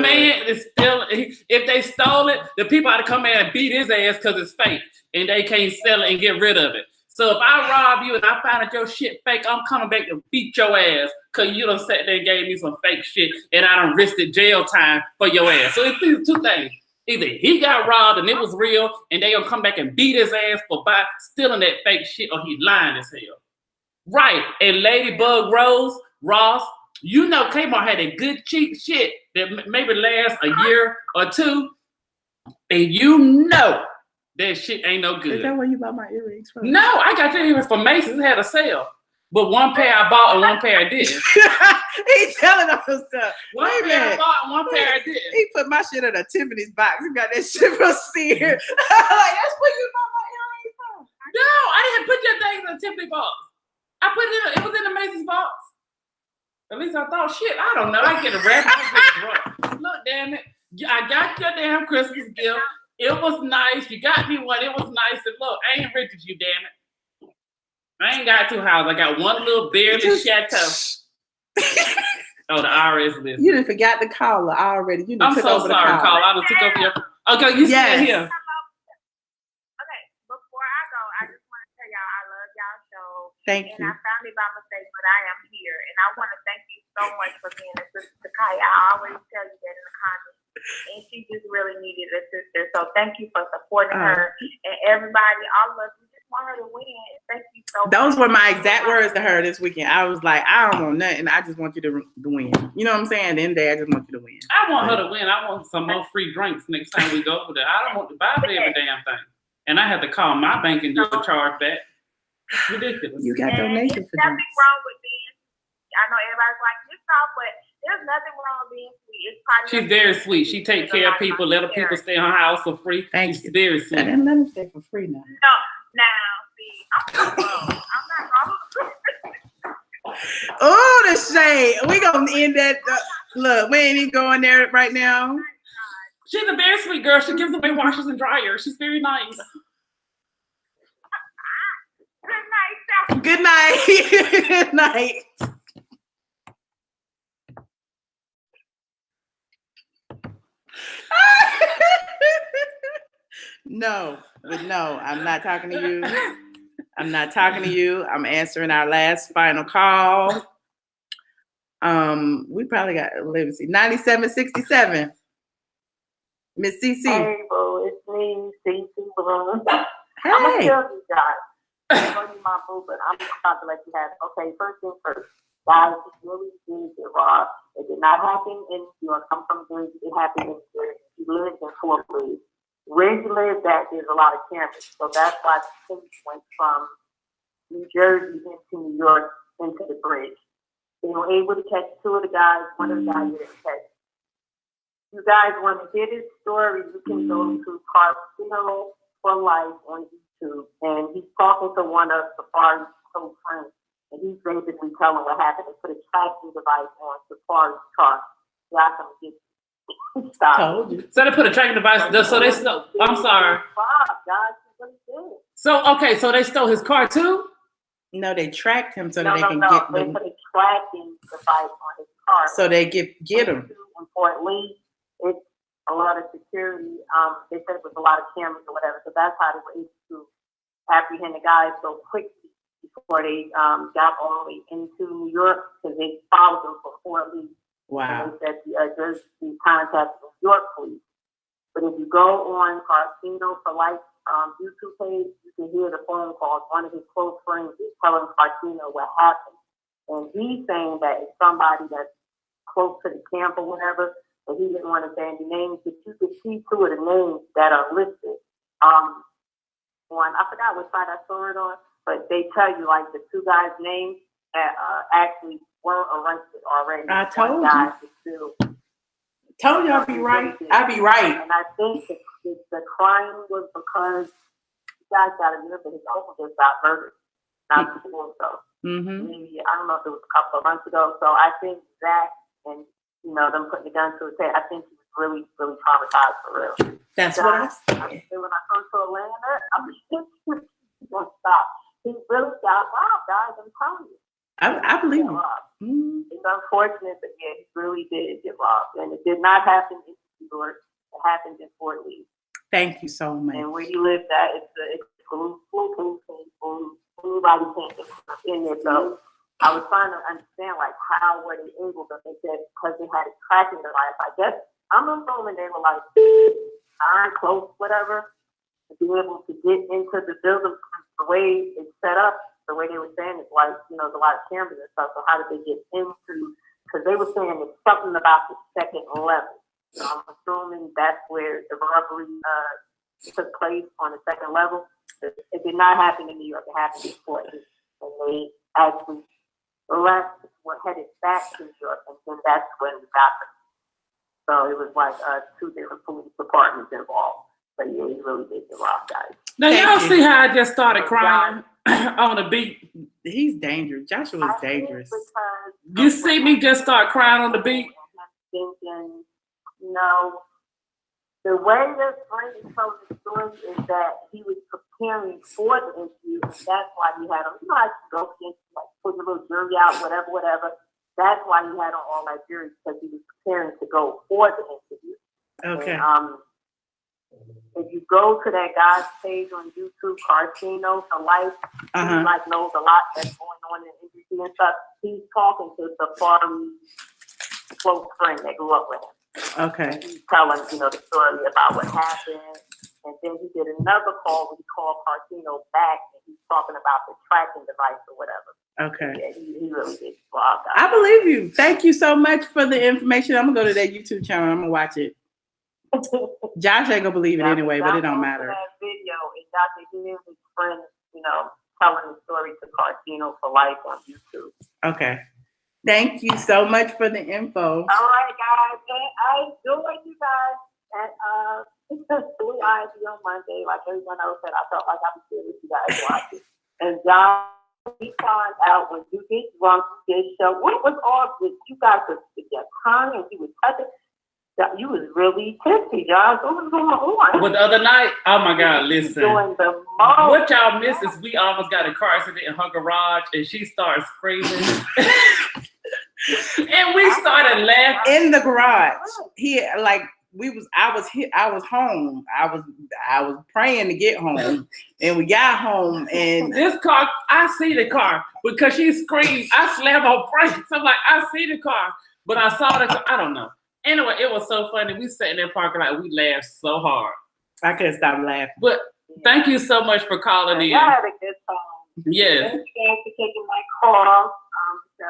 man is still, if they stole it, the people had to come in and beat his ass because it's fake and they can't sell it and get rid of it. So if I rob you and I find out your shit fake, I'm coming back to beat your ass because you done sat there and gave me some fake shit and I done risked jail time for your ass. So it's these 2 things. Either he got robbed and it was real and they gonna come back and beat his ass for stealing that fake shit, or he lying as hell. Right. And Ladybug Ross, Kmart had a good cheap shit that maybe lasts a year or 2, and that shit ain't no good. Is that where you bought my earrings from? No, I got your earrings from Macy's. It had a sale. But one pair I bought and one pair I didn't. He's telling us stuff. One Wait a pair I minute. bought and one pair I didn't. He put my shit in a Tiffany's box. He got that shit from Sears. Like, that's where you bought my earrings from. No, I didn't put your things in a Tiffany box. I put it was in a Macy's box. At least I thought, shit, I don't know. I get a rabbit. Look, damn it. I got your damn Christmas gift. It was nice. You got me one. It was nice. And look, I ain't rich as you, damn it. I ain't got two houses. I got one little barely chateau. Oh, the IRS list. You done forgot the caller already. You done I'm took so over sorry, the caller. I done took over your. Okay, you still here. Okay, before I go, I just want to tell y'all I love y'all show. Thank and you. I found it by mistake, but I am here. And I want to thank you so much for being a sister to Kaya. I always tell you that in the comments. And she just really needed a sister. So thank you for supporting her. And everybody, all of you just want her to win. Thank you so much. Those were my exact words to her this weekend. I was like, I don't want nothing. I just want you to win. You know what I'm saying? At the end of the day, I just want you to win. I want her to win. I want some more free drinks next time we go over there. I don't want to buy for every damn thing. And I have to call my bank and do a charge back. It's ridiculous. You got donations for There's drinks. nothing wrong with being sweet. I know everybody's like, this off, but there's nothing wrong with being sweet. It's part of She's very sweet. She take care of people, let her people stay in her house for free. Thank She's very I sweet. didn't let him stay for free now. No, now, see, I'm not wrong. Oh, the shade. We gonna end that. Look, we ain't even going there right now. She's a very sweet girl. She gives away washers and dryers. She's very nice. Good night. Good night. No, I'm not talking to you. I'm not talking to you. I'm answering our last final call. We probably got, let me see, 9767. Miss CC. Hey, boo, it's me, CC Balloon. Hey. I'm gonna tell you guys. I'm gonna you my boo, but I'm about to let you have it. Okay, first thing first. Guys, it really did get robbed. It did not happen in New York. I'm from Jersey. It happened in Jersey. He lived in Fort Lee. Where he lived at, there's a lot of cameras. So that's why the police went from New Jersey into New York into the bridge. They were able to catch two of the guys. One of the guys didn't catch. You guys want to hear this story, you can go to Carcino for Life on YouTube. And he's talking to one of Safaree's close friends. And he's basically telling what happened. They put a tracking device on Safaree's car. Y'all can get stop. Told you. So they put a tracking device. So they stole. I'm sorry. So okay, so they stole his car too? No, they tracked him so No, that they can no, get they them. put a tracking device on his car. So they get him. In Fort Lee, it's a lot of security. They said it was a lot of cameras or whatever. So that's how they were able to apprehend the guys so quickly before they got all the way into New York, because they followed them from Fort Lee. Wow. And they said the contacted New York police. But if you go on Carcino for Life YouTube page, you can hear the phone calls. One of his close friends is telling Carcino what happened. And he's saying that it's somebody that's close to the camp or whatever, but he didn't want to say any names. But you could see two of the names that are listed. One, I forgot which side I saw it on, but they tell you like the two guys' names that actually were arrested already. I told you. Told you I'd be right. I'd be right. And I think the crime was because you guys got to remember his uncle just got murdered not too long ago. Maybe, I don't know if it was a couple of months ago. So I think that, and them putting the gun to his head, I think he was really, really traumatized for real. That's what I said. When I come to Atlanta, I'm just going to stop. He really got robbed, guys. I'm telling you. I believe him. It's unfortunate, but yeah, he really did get robbed. And it did not happen in New York. It happened in Fort Lee. Thank you so much. And where you lived at, it's blue, anybody can't get in there. So I was trying to understand, like, how were they able, but they said because they had a tracking device. I guess, I'm assuming they were like iron close, whatever, to be able to get into the building the way it's set up. The way they were saying it's like, there's a lot of cameras and stuff. So how did they get into? Because they were saying it's something about the second level. So I'm assuming that's where the robbery took place on the second level. It did not happen in New York. It happened in Fort Lee. And they actually left, were headed back to New York, and then that's when it happened. So it was like 2 different police departments involved. But yeah, he really did get robbed, guys. Now y'all see how I just started crying on the beat? He's dangerous. Joshua's dangerous. You see me just start crying on the beat? Thinking, no. The way that Frank told the story is that he was preparing for the interview, and that's why he had on, you know, like go against, like put a little jury out, whatever. That's why he had on all that jury, because he was preparing to go for the interview. Okay. And, if you go to that guy's page on YouTube, Carcino for Life, he like knows a lot that's going on in the industry and stuff. He's talking to Safaree's close friend that grew up with him. Okay. And he's telling, you know, the story about what happened. And then he did another call where he called Carcino back, and he's talking about the tracking device or whatever. Okay. Yeah, he really did. Wow, I believe you. Thank you so much for the information. I'm gonna go to that YouTube channel. I'm gonna watch it. Josh ain't gonna believe it anyway, but it don't matter. That video, and Dr. Hughes, his friend, you know, telling the story to Carcino for Life on YouTube. Okay. Thank you so much for the info. All right, guys. And I enjoyed you guys at Blue Ivy on Monday. Like everyone else said, I felt like I was here with you guys watching. And John, we find out when you get drunk, you get show. What was all this? You guys were crying and you were touching. You was really tipsy, John. What was going on? But the other night, oh my God, listen. Doing the most. What y'all miss is we almost got a car accident in her garage, and she started screaming. And we started laughing. In the garage. I was home. I was praying to get home. And we got home, and this car, I see the car because she screamed. I slammed her brakes. I'm like, I see the car, but I saw the car. I don't know. Anyway, it was so funny. We sat in that parking lot. We laughed so hard. I couldn't stop laughing. But thank you so much for calling in. I had a good time. Yes. Thank you guys for taking my call. So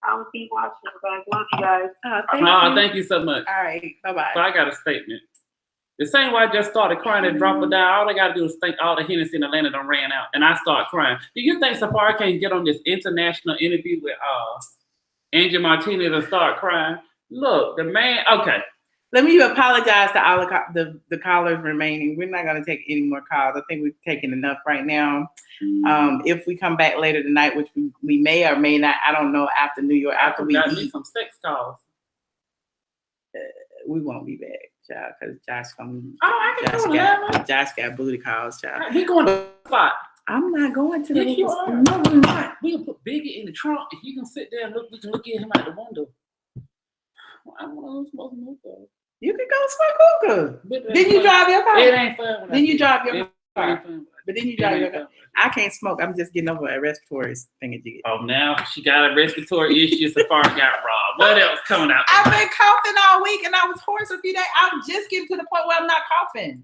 I'll keep watching you guys. Love you guys. Thank you so much. All right. Bye-bye. So I got a statement. The same way I just started crying and dropped it down, all I got to do is think all the Hennessy in Atlanta done ran out. And I start crying. Do you think Safaree can get on this international interview with Angie Martinez and start crying? Look, the man, okay. Let me apologize to all the callers remaining. We're not going to take any more calls. I think we've taken enough right now. If we come back later tonight, which we may or may not, I don't know, after New York, after we eat. Some sex calls. We won't be back, child, because Josh going Josh got booty calls, child. We going to the spot. I'm not going to the Yes, you are. No, we're not. We can put Biggie in the trunk, and he can sit there and we can look at him out the window. I don't know who's supposed to move though. You can go smoke hookah. Then you drive your car. It ain't fun. Then you drive your car. But then you drive your car. Fun. I can't smoke. I'm just getting over a respiratory thingy. Oh, now she got a respiratory issue. Safaree got robbed. What else coming out? I've been coughing all week and I was hoarse a few days. I'm just getting to the point where I'm not coughing.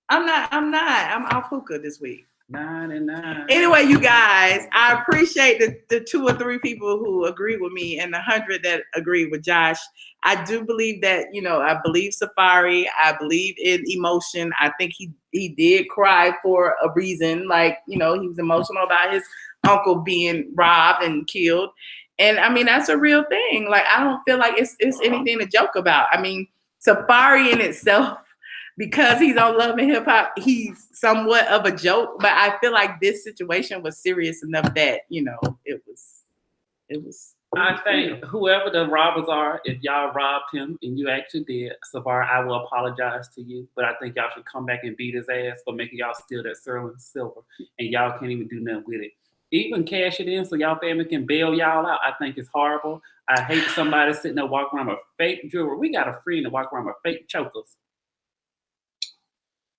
I'm off hookah this week. 99. Anyway, you guys, I appreciate the 2 or 3 people who agree with me and the 100 that agree with Josh. I do believe that, I believe Safaree. I believe in emotion. I think he did cry for a reason. Like, he was emotional about his uncle being robbed and killed. And I mean, that's a real thing. Like, I don't feel like it's anything to joke about. I mean, Safaree in itself, because he's on Love and Hip Hop, he's somewhat of a joke, but I feel like this situation was serious enough that, it was. I think whoever the robbers are, if y'all robbed him and you actually did, Safaree, I will apologize to you, but I think y'all should come back and beat his ass for making y'all steal that sterling silver, and y'all can't even do nothing with it. Even cash it in so y'all family can bail y'all out. I think it's horrible. I hate somebody sitting there walking around with fake jewelry. We got a friend that walk around with fake chokers.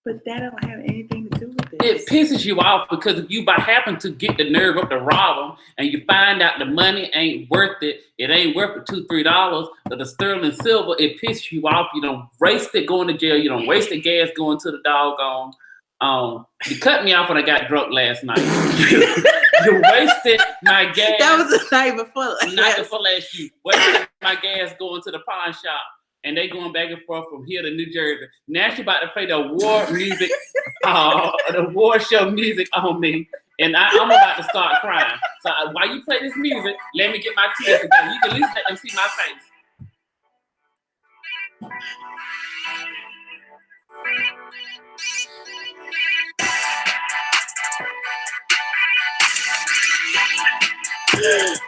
But that don't have anything to do with it. It pisses you off because if you by happen to get the nerve up to rob them and you find out the money ain't worth it, it ain't worth the $2-3, but the sterling silver, it pisses you off. You don't waste it going to jail. You don't waste the gas going to the doggone. You cut me off when I got drunk last night. You wasted my gas. That was the night before. Night before last. You wasted my gas going to the pawn shop. And they going back and forth from here to New Jersey. Now she about to play the war music, the war show music on me. And I'm about to start crying. So while you play this music, let me get my tears together. You can at least let them see my face.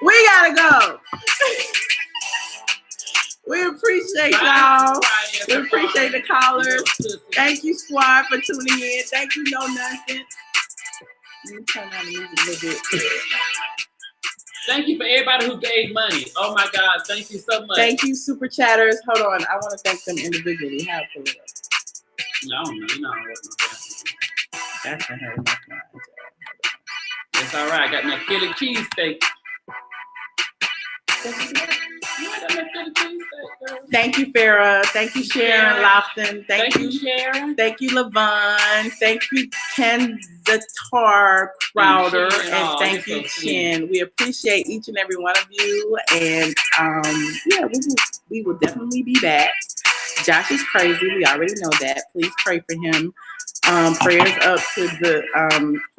We gotta go. We appreciate y'all. We appreciate the callers. Thank you, squad, for tuning in. Thank you, No Nonsense. Let me turn down the music a little bit. Thank you for everybody who gave money. Oh my God, thank you so much. Thank you, super chatters. Hold on, I want to thank them individually. How pull it up? No, no. That's gonna hurt my mind. It's all right. I got my Philly cheesesteak. Thank you, Farrah. Thank you, Sharon Lofton. Thank you, Sharon. Thank you, Levon. Thank you, Kenzatar Crowder. And thank you, Chin. We appreciate each and every one of you. And yeah, we will definitely be back. Josh is crazy. We already know that. Please pray for him. Prayers up to the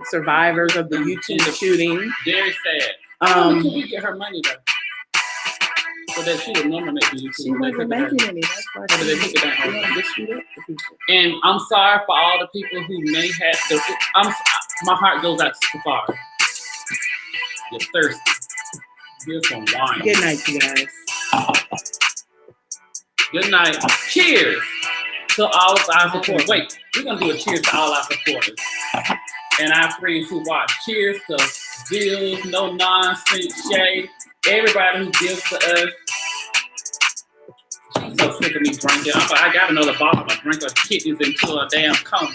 survivors of the YouTube shooting. Very sad. Can we get her money though? So that she would nominate the YouTube. She wasn't making any. That's why she just shoot up for people. And I'm sorry for all the people who may have. My heart goes out to Safaree. You're thirsty. Here's some wine. Good night, you guys. Good night. Cheers to all of our supporters. Wait, we're gonna do a cheers to all our supporters and our friends who watch. Cheers to Zills, No Nonsense, Shay, everybody who gives to us. I'm so sick of me drinking. I got another bottle. I drink her kidneys into a damn coma.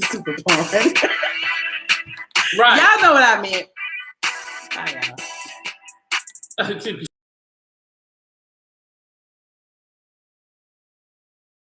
Super fun. Right. Y'all know what I meant. Bye, y'all.